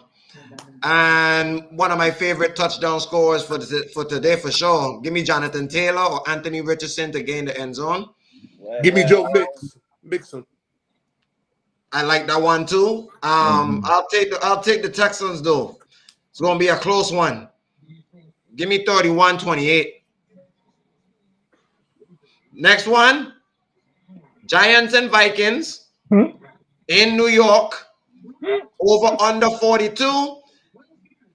And one of my favorite touchdown scores for today for sure. Give me Jonathan Taylor or Anthony Richardson to gain the end zone. Give me Joe Mixon. I like that one too. I'll take the Texans though. It's gonna be a close one. Give me 31-28. Next one, Giants and Vikings in New York. Over under 42.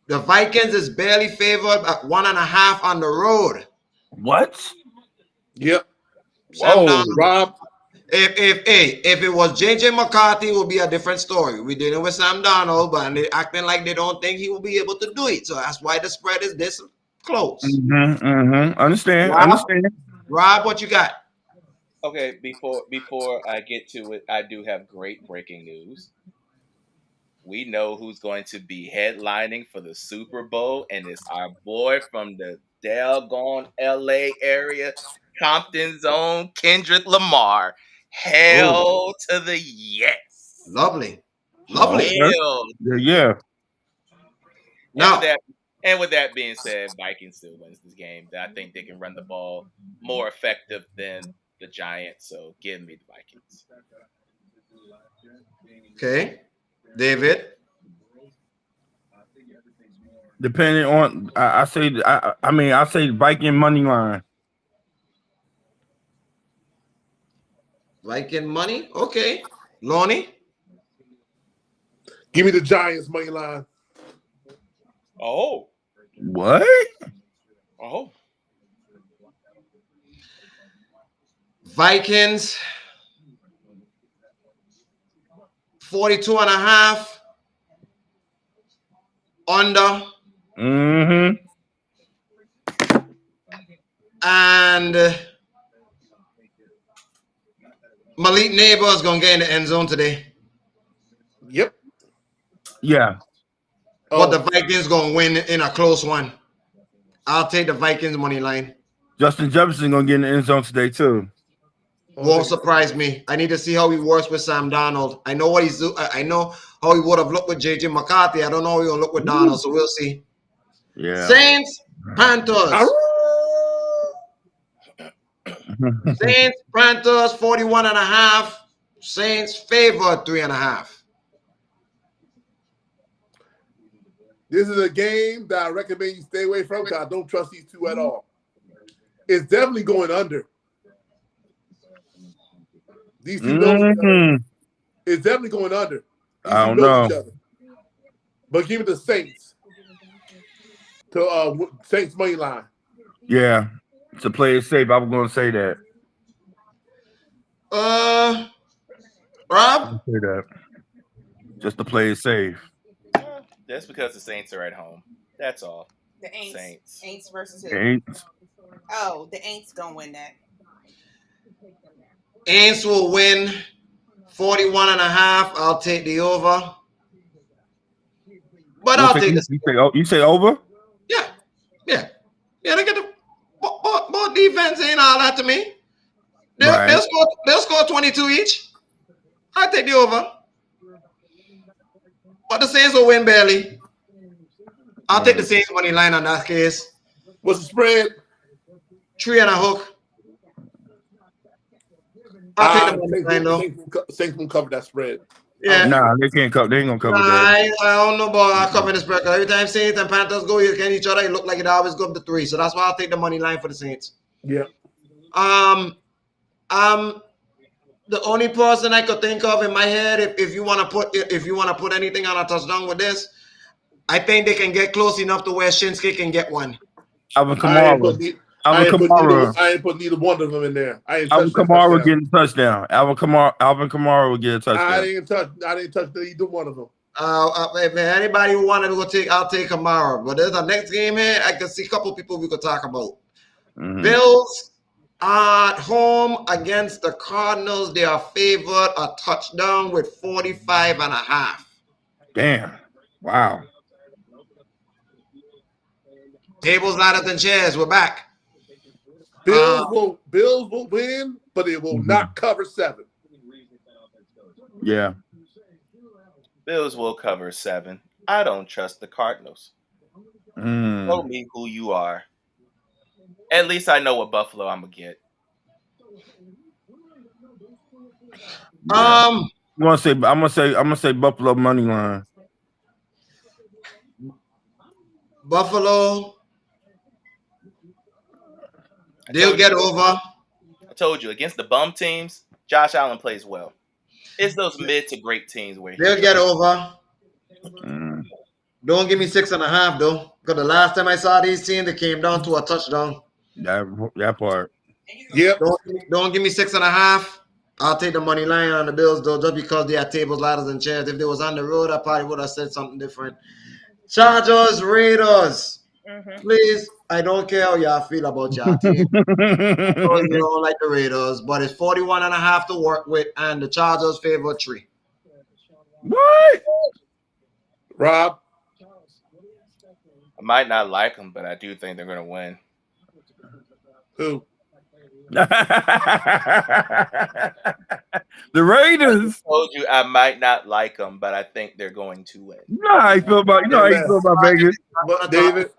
The Vikings is barely favored at 1.5 on the road. What? Yep. Whoa, Rob. If it was JJ McCarthy, it would be a different story. We're dealing with Sam Darnold, but they're acting like they don't think he will be able to do it. So that's why the spread is this close. Understand. Rob, what you got? Okay, before I get to it, I do have great breaking news. We know who's going to be headlining for the Super Bowl, and it's our boy from the doggone LA area, Compton's own Kendrick Lamar. Hell to the yes. Lovely. Hell. Yeah. And with that being said, Vikings still wins this game. I think they can run the ball more effective than the Giants, so give me the Vikings. Okay. David? Depending on, I say Viking money line. Viking money? Okay. Lonnie? Give me the Giants money line. Oh. What? Oh. Vikings 42.5 under. And Malik Neighbor is going to get in the end zone today. Yep. Yeah. But the Vikings going to win in a close one. I'll take the Vikings money line. Justin Jefferson going to get in the end zone today too. Won't surprise me. I need to see how he works with Sam Darnold. I know what he's doing. I know how he would have looked with JJ McCarthy. I don't know how he's going to look with Darnold, so we'll see. Yeah. Saints, Panthers. Saints, Panthers, 41.5. Saints favored 3.5. This is a game that I recommend you stay away from because I don't trust these two at all. It's definitely going under. These two know each other. It's definitely going under. I don't know. Each other. But give it the Saints. To Saints money line. Yeah. To play it safe, I was going to say that. Rob? Say that. Just to play it safe. That's because the Saints are at home. That's all. The Aints. Aints versus who? Aints. Oh, the Aints gonna win that. Aints will win 41.5. I'll take the over. But I'll take this. You say over? Yeah. They get the both defense ain't all that to me. They'll score 22 each. I'll take the over. But the Saints will win barely. I'll take the Saints money line on that case. What's the spread? 3.5. I'll take the money line though. Saints will cover that spread. Yeah. Nah, they can't cover. They ain't gonna cover Nah, that. I don't know about covering the spread. 'Cause every time Saints and Panthers go against each other, it look like it always go up to 3. So that's why I'll take the money line for the Saints. Yeah. The only person I could think of in my head, if you want to put anything on a touchdown with this, I think they can get close enough to where Shinsuke can get one. Alvin I ain't Kamara. put Alvin Kamara. I ain't put neither one of them in there. I ain't Alvin touched that Kamara touchdown. getting a touchdown. Alvin Kamara will get a touchdown. I didn't touch either one of them. If anybody who wanted to go I'll take Kamara. But there's the next game here. I can see a couple people we could talk about. Mhm. Bills at home against the Cardinals. They are favored a touchdown with 45.5. Damn. Wow. Tables, ladders, and chairs. We're back. Bills will win, but it will not cover 7. Yeah. Bills will cover 7. I don't trust the Cardinals. Show me who you are. At least I know what Buffalo I'm gonna get. Yeah. I'm gonna say Buffalo money line. Buffalo. They'll get over. I told you, against the bum teams, Josh Allen plays well. It's those mid to great teams where they'll get over. Don't give me 6.5 though, because the last time I saw these teams, they came down to a touchdown. That part. Yep. Don't give me 6.5. I'll take the money line on the Bills though, just because they have tables, ladders, and chairs. If they was on the road, I probably would have said something different. Chargers, Raiders. Please, I don't care how y'all feel about your team. I know you don't like the Raiders, but it's 41.5 to work with, and the Chargers favor 3. What? Rob? I might not like them, but I do think they're gonna win. Who? The Raiders. I told you I might not like them, but I think they're going to win. You know how you feel about Vegas. But David.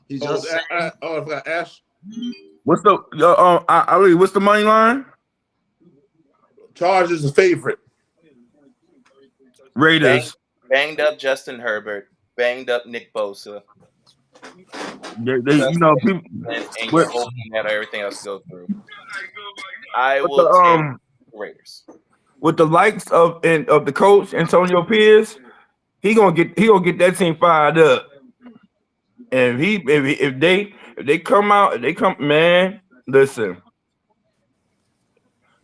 He just I forgot Ash. What's the Ali? What's the money line? Chargers is favorite. Raiders. Banged up Justin Herbert. Banged up Nick Bosa. People. And you're hoping that everything else go through. I will take the Raiders. With the likes of the coach Antonio Pierce, he gonna get that team fired up. And if they come out, man. Listen,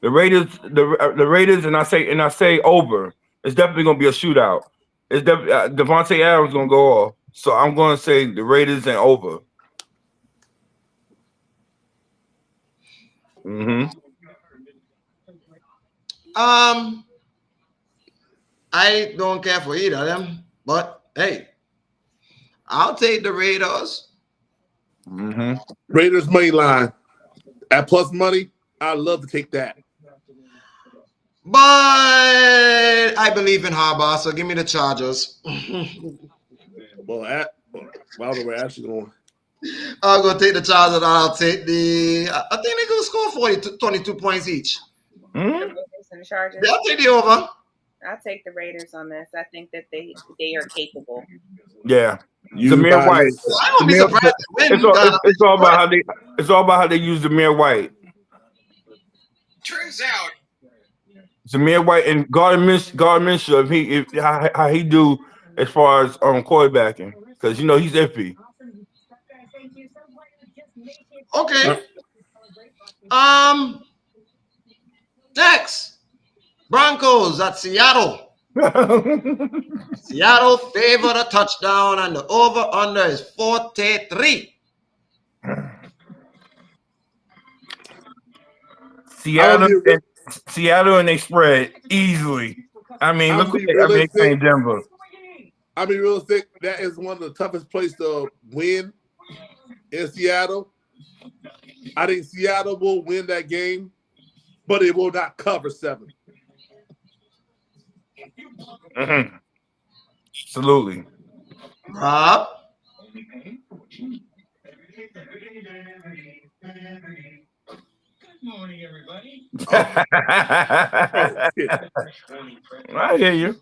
the Raiders, and I say over. It's definitely gonna be a shootout. It's definitely Devontae Adams gonna go off. So I'm gonna say the Raiders and over. I don't care for either of them, but hey, I'll take the Raiders. Raiders money line at plus money. I'd love to take that. But I believe in Harbaugh, so give me the Chargers. Well, I don't know where Ash is going. I'll go take the Chargers. I'll take I think they're going to score 22 points each. The Chargers. I'll take the over. I'll take the Raiders on this. I think that they are capable. Yeah. Zamir White. I won't be surprised to win. It's all about how they use Zamir White. Turns out Zamir White and Gardner Minshew, how he do as far as quarterbacking, because he's iffy. Okay. Next, Broncos at Seattle. Seattle favored a touchdown, and the over/under is 43. Seattle and they spread easily. I mean, look what they playing Denver. I'll be realistic. That is one of the toughest places to win in Seattle. I think Seattle will win that game, but it will not cover 7. Absolutely. Rob? Good morning. I hear you.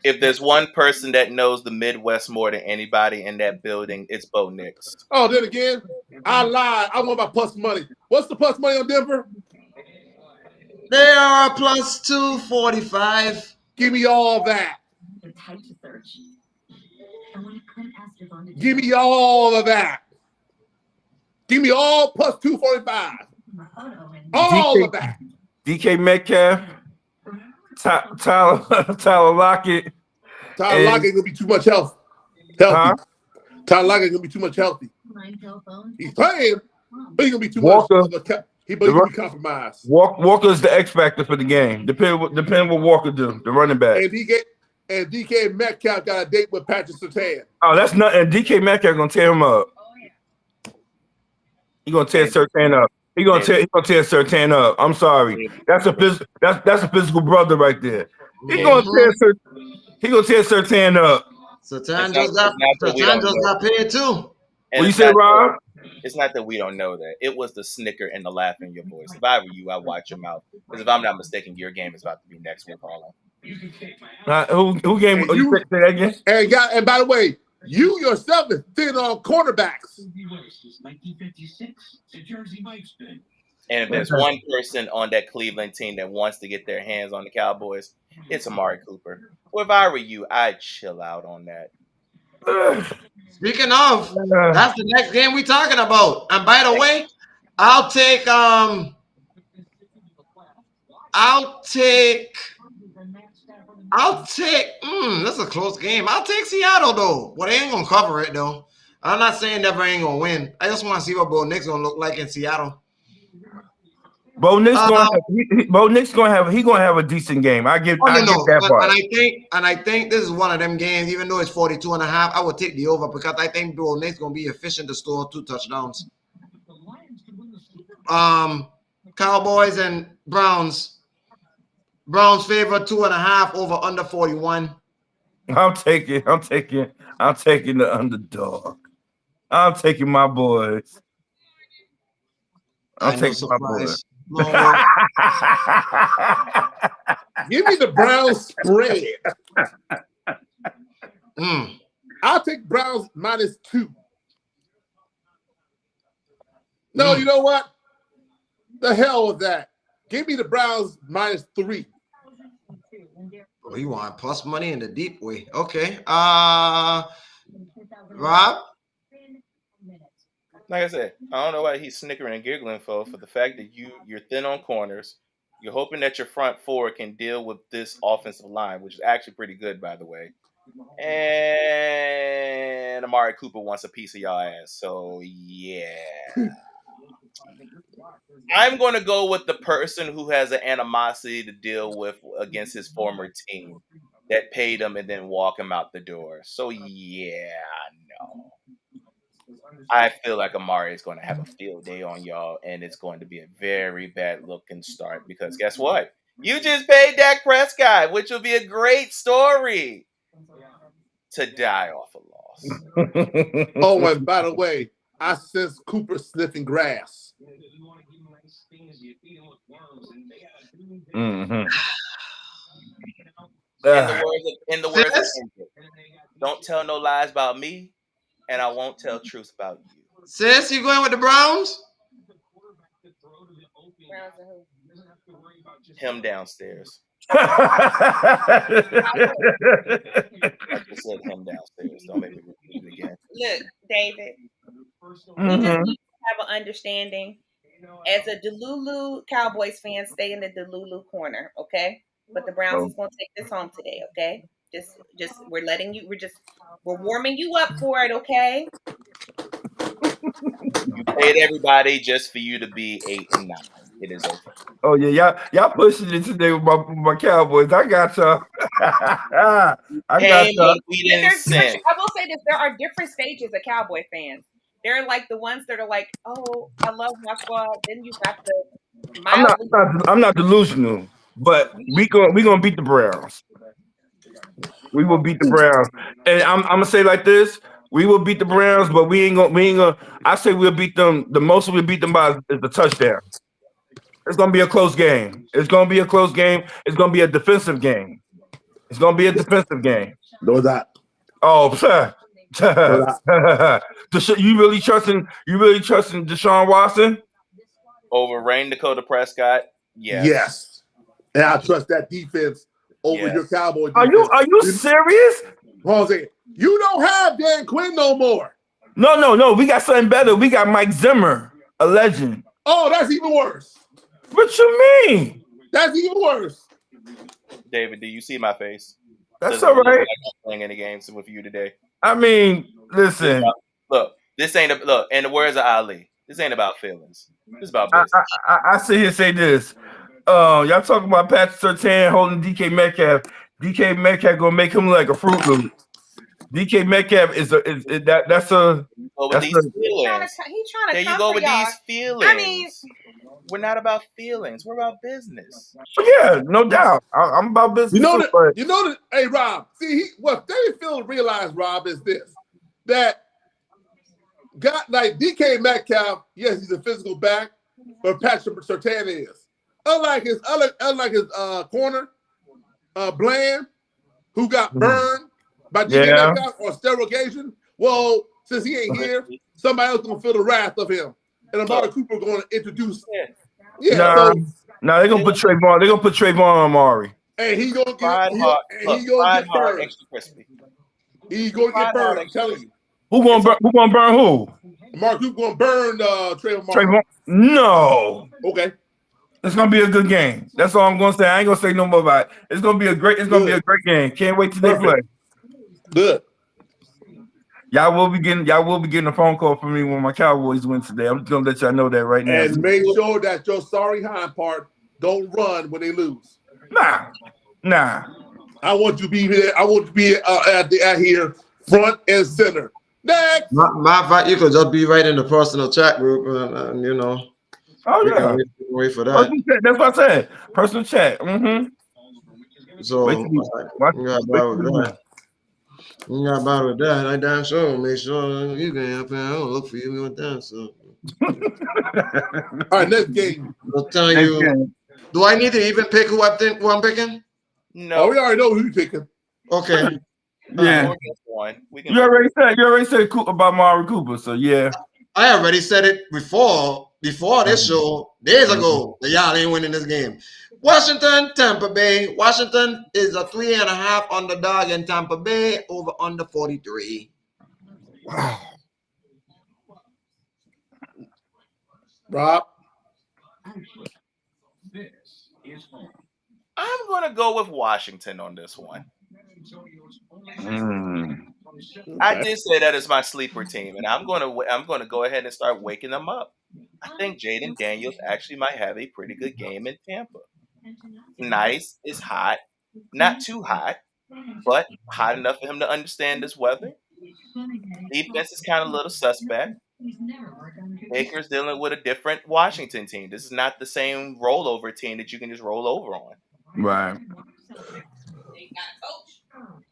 If there's one person that knows the Midwest more than anybody in that building, it's Bo Nix. Oh, then again, I lied. I want my plus money. What's the plus money on Denver? They are plus 245. Give me all that. Give me all of that. Give me all plus 245. All of that. DK Metcalf, Tyler Lockett. Tyler Lockett gonna be too much healthy. Huh? Tyler Lockett gonna be too much healthy. He's playing, but he's gonna be too Walker, much. He's gonna be compromised. Walker's the X factor for the game. Depending what Walker do, the running back. And DK Metcalf got a date with Patrick Surtain. Oh, that's not. And DK Metcalf gonna tear him up. He gonna tear Surtain up. He gonna tear Surtain up. I'm sorry. That's a physical brother right there. He gonna tear Surtain up. Surtain just got paid too. And What you say, Rob? It's not that we don't know that. It was the snicker and the laugh in your voice. If I were you, I'd watch your mouth. Because if I'm not mistaken, your game is about to be next week, Harlan. Who game? You say that again? And by the way, you yourself is thin on cornerbacks. And if there's one person on that Cleveland team that wants to get their hands on the Cowboys, it's Amari Cooper. Well, if I were you, I'd chill out on that. Speaking of, that's the next game we're talking about. And by the way, I'll take that's a close game. I'll take Seattle though. Well, they ain't gonna cover it though. I'm not saying Denver ain't gonna win. I just want to see what Bo Nix gonna look like in Seattle. Bo Nix gonna have a decent game. I give that part. And I think this is one of them games, even though it's 42.5, I would take the over because I think Bo Nix gonna be efficient to score 2 touchdowns. Cowboys and Browns. Browns favor 2.5 over under 41. I'm taking the underdog. I'm taking my boys. I'm taking my boys. Give me the Browns spread. I'll take Browns -2. No, you know what? The hell with that. Give me the Browns -3. Oh, you want plus money in the deep way. Okay. Rob? Like I said, I don't know why he's snickering and giggling for the fact that you're thin on corners. You're hoping that your front four can deal with this offensive line, which is actually pretty good, by the way. And Amari Cooper wants a piece of y'all ass. So, yeah. I'm going to go with the person who has an animosity to deal with against his former team that paid him and then walk him out the door. So, yeah, no. I feel like Amari is going to have a field day on y'all, and it's going to be a very bad-looking start because guess what? You just paid Dak Prescott, which will be a great story to die off a loss. Oh, and by the way, I sense Cooper sniffing grass. Mm-hmm. In the words of Kendrick, don't tell no lies about me, and I won't tell truths about you. Sis, you going with the Browns? Him downstairs. I just said him downstairs. Don't make me repeat it again. Look, David, we just need to have an understanding. As a Delulu Cowboys fan, stay in the Delulu corner, okay? But the Browns is going to take this home today, okay? Just we're warming you up for it, okay? You paid everybody just for you to be 8-9. It is okay. Oh yeah, y'all pushing it today with my Cowboys. I got y'all. I got y'all. We didn't send. I will say this: there are different stages of Cowboy fans. They're like the ones that are like, "Oh, I love my squad." Then you got the. I'm not delusional, but we gonna beat the Browns. We will beat the Browns, and I'm gonna say like this: we will beat the Browns, but we ain't gonna. I say we'll beat them. The most we'll beat them by is the touchdown. It's gonna be a close game. It's gonna be a close game. It's gonna be a defensive game. It's gonna be a defensive game. No, that. Oh, No, that. you really trusting Deshaun Watson? Over Rain Dakota Prescott? Yes. And I trust that defense over your Cowboy defense. Are you serious? Hold on a second. You don't have Dan Quinn no more. No. We got something better. We got Mike Zimmer, a legend. Oh, that's even worse. What you mean? That's even worse. David, do you see my face? That's all right. I'm not playing any games with you today. I mean, listen. Look, this ain't look. In the words of Ali, this ain't about feelings. This is about business. I sit here and say this. Y'all talking about Patrick Surtain holding DK Metcalf. DK Metcalf gonna make him like a Fruit Loop. DK Metcalf that's a. He's trying to there you go with these feelings. I mean, we're not about feelings. We're about business. Yeah, no doubt. I'm about business. You know that. Hey, Rob. See, what they fail to realize, Rob, is this: that got like DK Metcalf. Yes, he's a physical back, but Patrick Surtain is unlike his corner, Bland, who got burned by DK Metcalf on steroidation. Well, since he ain't here, somebody else gonna feel the wrath of him, and Amari Cooper going to introduce. They're gonna put Trayvon. They're gonna put Trayvon on Amari. And he gonna get burned. Extra crispy. He's gonna get burned. I'm telling you. Who gonna burn who? Amari Cooper gonna burn Trayvon. No. Okay. It's gonna be a good game. That's all I'm gonna say. I ain't gonna say no more about it. It's gonna be a great game. Can't wait till they play. Good. Y'all will be getting a phone call from me when my Cowboys win today. I'm just gonna let y'all know that right now. And make sure that your sorry hind part don't run when they lose. Nah. I want you to be here. I want you to be out here front and center. Next. My fact, you could just be right in the personal chat group, and you know. Oh yeah. Wait for that. That's what I said. Personal chat. Mm-hmm. So you got about with that. I damn sure make sure you can up here. I don't look for you with that. So all right, next game. I'll tell you. Do I need to even pick who I'm picking? No. Oh, we already know who you're picking. Okay. Yeah. You already said about Amari Cooper, so yeah. I already said it before this show days ago that y'all ain't winning this game. Washington, Tampa Bay. Washington is a 3.5 underdog in Tampa Bay over under 43. Wow. Rob. I'm gonna go with Washington on this one. I did say that is my sleeper team, and I'm gonna go ahead and start waking them up. I think Jaden Daniels actually might have a pretty good game in Tampa. Nice is hot, not too hot, but hot enough for him to understand this weather. Defense is kind of a little suspect. Baker's dealing with a different Washington team. This is not the same rollover team that you can just roll over on. Right.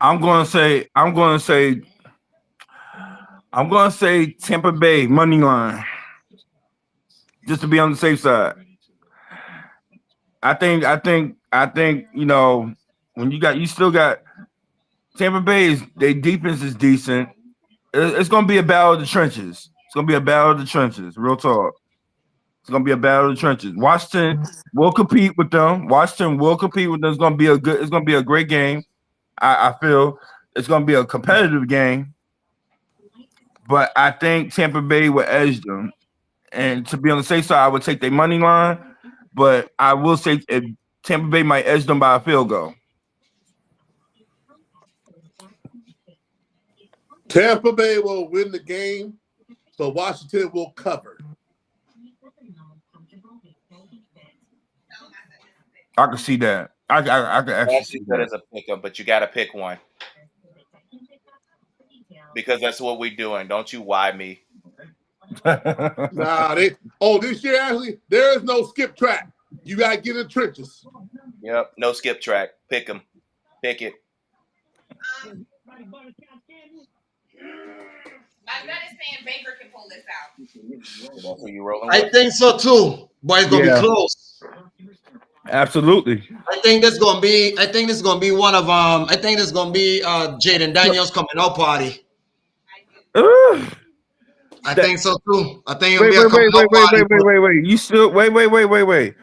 I'm gonna say Tampa Bay money line, just to be on the safe side. I think you know when you still got Tampa Bay's their defense is decent. It's gonna be a battle of the trenches. It's gonna be a battle of the trenches. Real talk. It's gonna be a battle of the trenches. Washington will compete with them. It's gonna be a great game. I feel it's gonna be a competitive game, but I think Tampa Bay will edge them. And to be on the safe side, I would take their money line, but I will say if Tampa Bay might edge them by a field goal. Tampa Bay will win the game, but Washington will cover. I can see that. I can actually see that as a pickup, but you got to pick one because that's what we're doing. Don't you why me? This year actually there is no skip track. You got to get in trenches. Yep, no skip track. Pick them. Pick it. My gut is saying Baker can pull this out. That's who you rolling I with? think so too, but it's gonna be close. Absolutely. I think this is gonna be one of I think this is gonna be Jaden Daniels coming out party. Ugh. I think so too. I think it'll Wait, be a coming out party. wait. You still wait.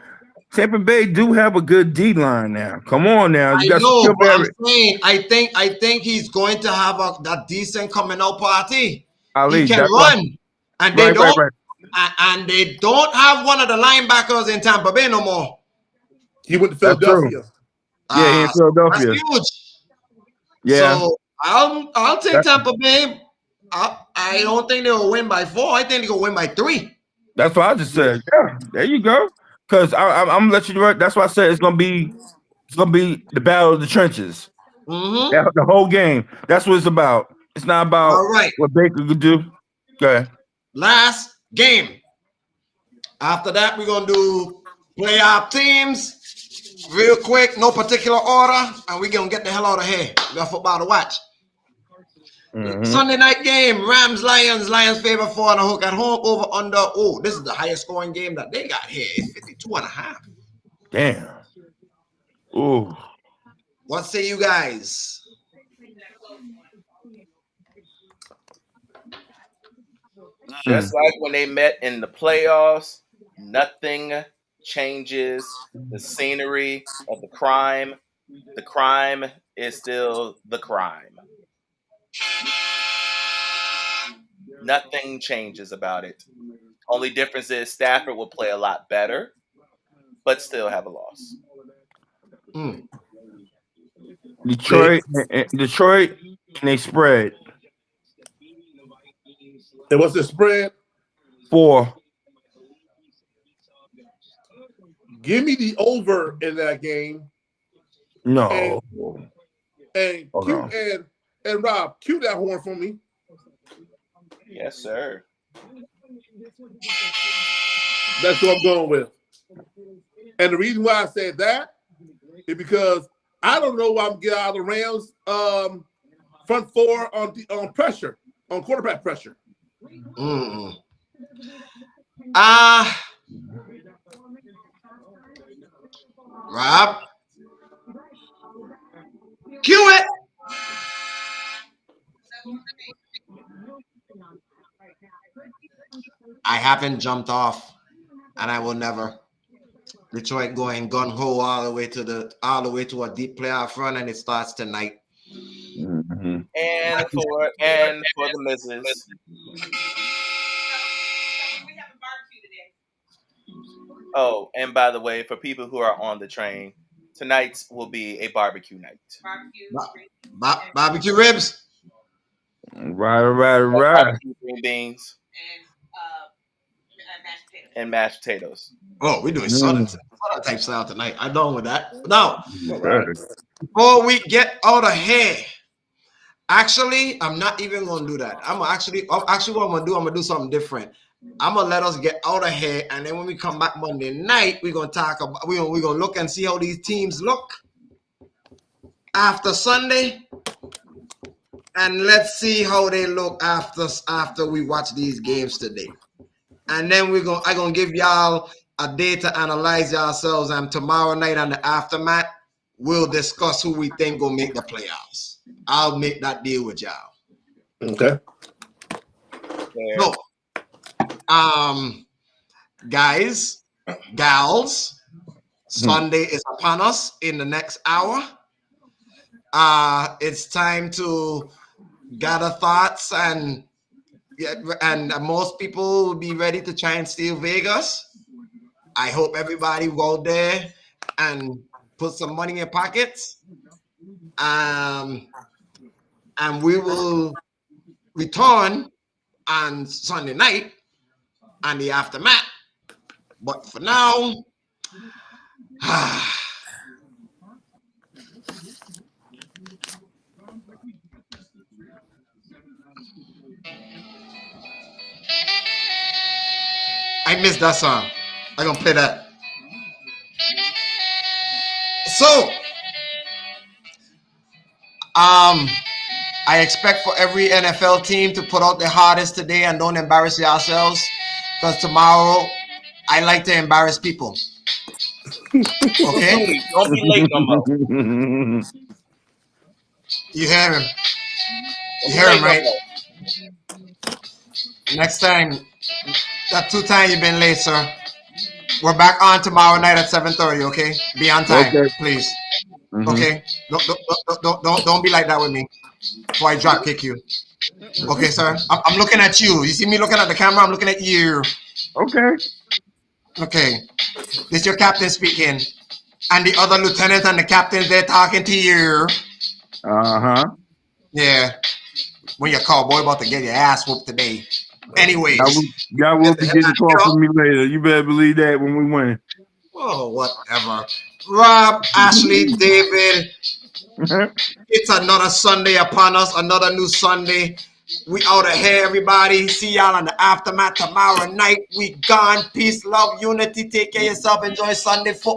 Tampa Bay do have a good D line now. Come on now. You I got know, Shaquille but I'm Barrett. saying I think he's going to have a decent coming out party. Ali, He can that's run, and right. and they don't have one of the linebackers in Tampa Bay no more. He went to That's true. Philadelphia. Yeah, he in That's Philadelphia. huge. Yeah. So I'll take Tampa Bay. I don't think they'll win by 4. I think they'll win by 3. That's what I just said. Yeah, there you go. Because I'm gonna let you know. That's why I said it's gonna be the battle of the trenches. Mm-hmm. The whole game. That's what it's about. It's not about All right. what Baker could do. Okay. Last game. After that, we're gonna do playoff teams real quick, no particular order, and we're gonna get the hell out of here. We got football to watch. Mm-hmm. Sunday night game, Rams, Lions favor 4 and a hook at home, over under. Oh, this is the highest scoring game that they got here. It's 52.5. Damn. Ooh. What say you guys? Just like when they met in the playoffs, nothing changes the scenery of the crime. The crime is still the crime. Nothing changes about it. Only difference is Stafford will play a lot better, but still have a loss. Detroit, and they spread And what's the spread? 4. Give me the over in that game. No. And Rob, cue that horn for me. Yes, sir. That's what I'm going with. And the reason why I said that is because I don't know why I'm getting out of the Rams front 4 on pressure, on quarterback pressure. Rob, cue it. I haven't jumped off, and I will never. Detroit going gun ho all the way to a deep playoff run, and it starts tonight. Mm-hmm. And for the misses. Oh, and by the way, for people who are on the train, tonight will be a barbecue night. Barbecue ribs. Right. Barbecue green beans and mashed potatoes. Oh, we're doing Southern type style tonight. I'm done with that. Now, Right. before we get out of here, actually, I'm not even gonna do that. Actually, what I'm gonna do something different. I'm gonna let us get out of here, and then when we come back Monday night, we're gonna look and see how these teams look after Sunday, and let's see how they look after we watch these games today. And then I'm gonna give y'all a day to analyze yourselves, and tomorrow night on the aftermath, we'll discuss who we think will make the playoffs. I'll make that deal with y'all. Okay. So, guys, gals, Sunday is upon us in the next hour. It's time to gather thoughts, and most people will be ready to try and steal Vegas. I hope everybody will go there and put some money in your pockets. And we will return on Sunday night and the aftermath. But for now, I missed that song. I'm gonna play that. So, I expect for every NFL team to put out their hardest today and don't embarrass yourselves, because tomorrow I like to embarrass people. Okay? Don't be late no more. You hear him? Don't You be hear late him, no right? more. Next time, that 2 times you've been late, sir. We're back on tomorrow night at 7:30. Okay? Be on time, Okay. please. Mhm. Okay? Don't be like that with me. Before I drop kick you. Okay, sir? I'm looking at you. You see me looking at the camera? I'm looking at you. Okay. Okay. This is your captain speaking. And the other lieutenants and the captains, they're talking to you. Uh-huh. Yeah. When your cowboy about to get your ass whooped today. Anyways. Y'all will be getting a call from me later. You better believe that when we win. Oh, whatever. Rob, Ashley, David, it's another Sunday upon us, another new Sunday. We out of here, everybody. See y'all on the aftermath tomorrow night. We gone. Peace, love, unity. Take care of yourself. Enjoy Sunday football.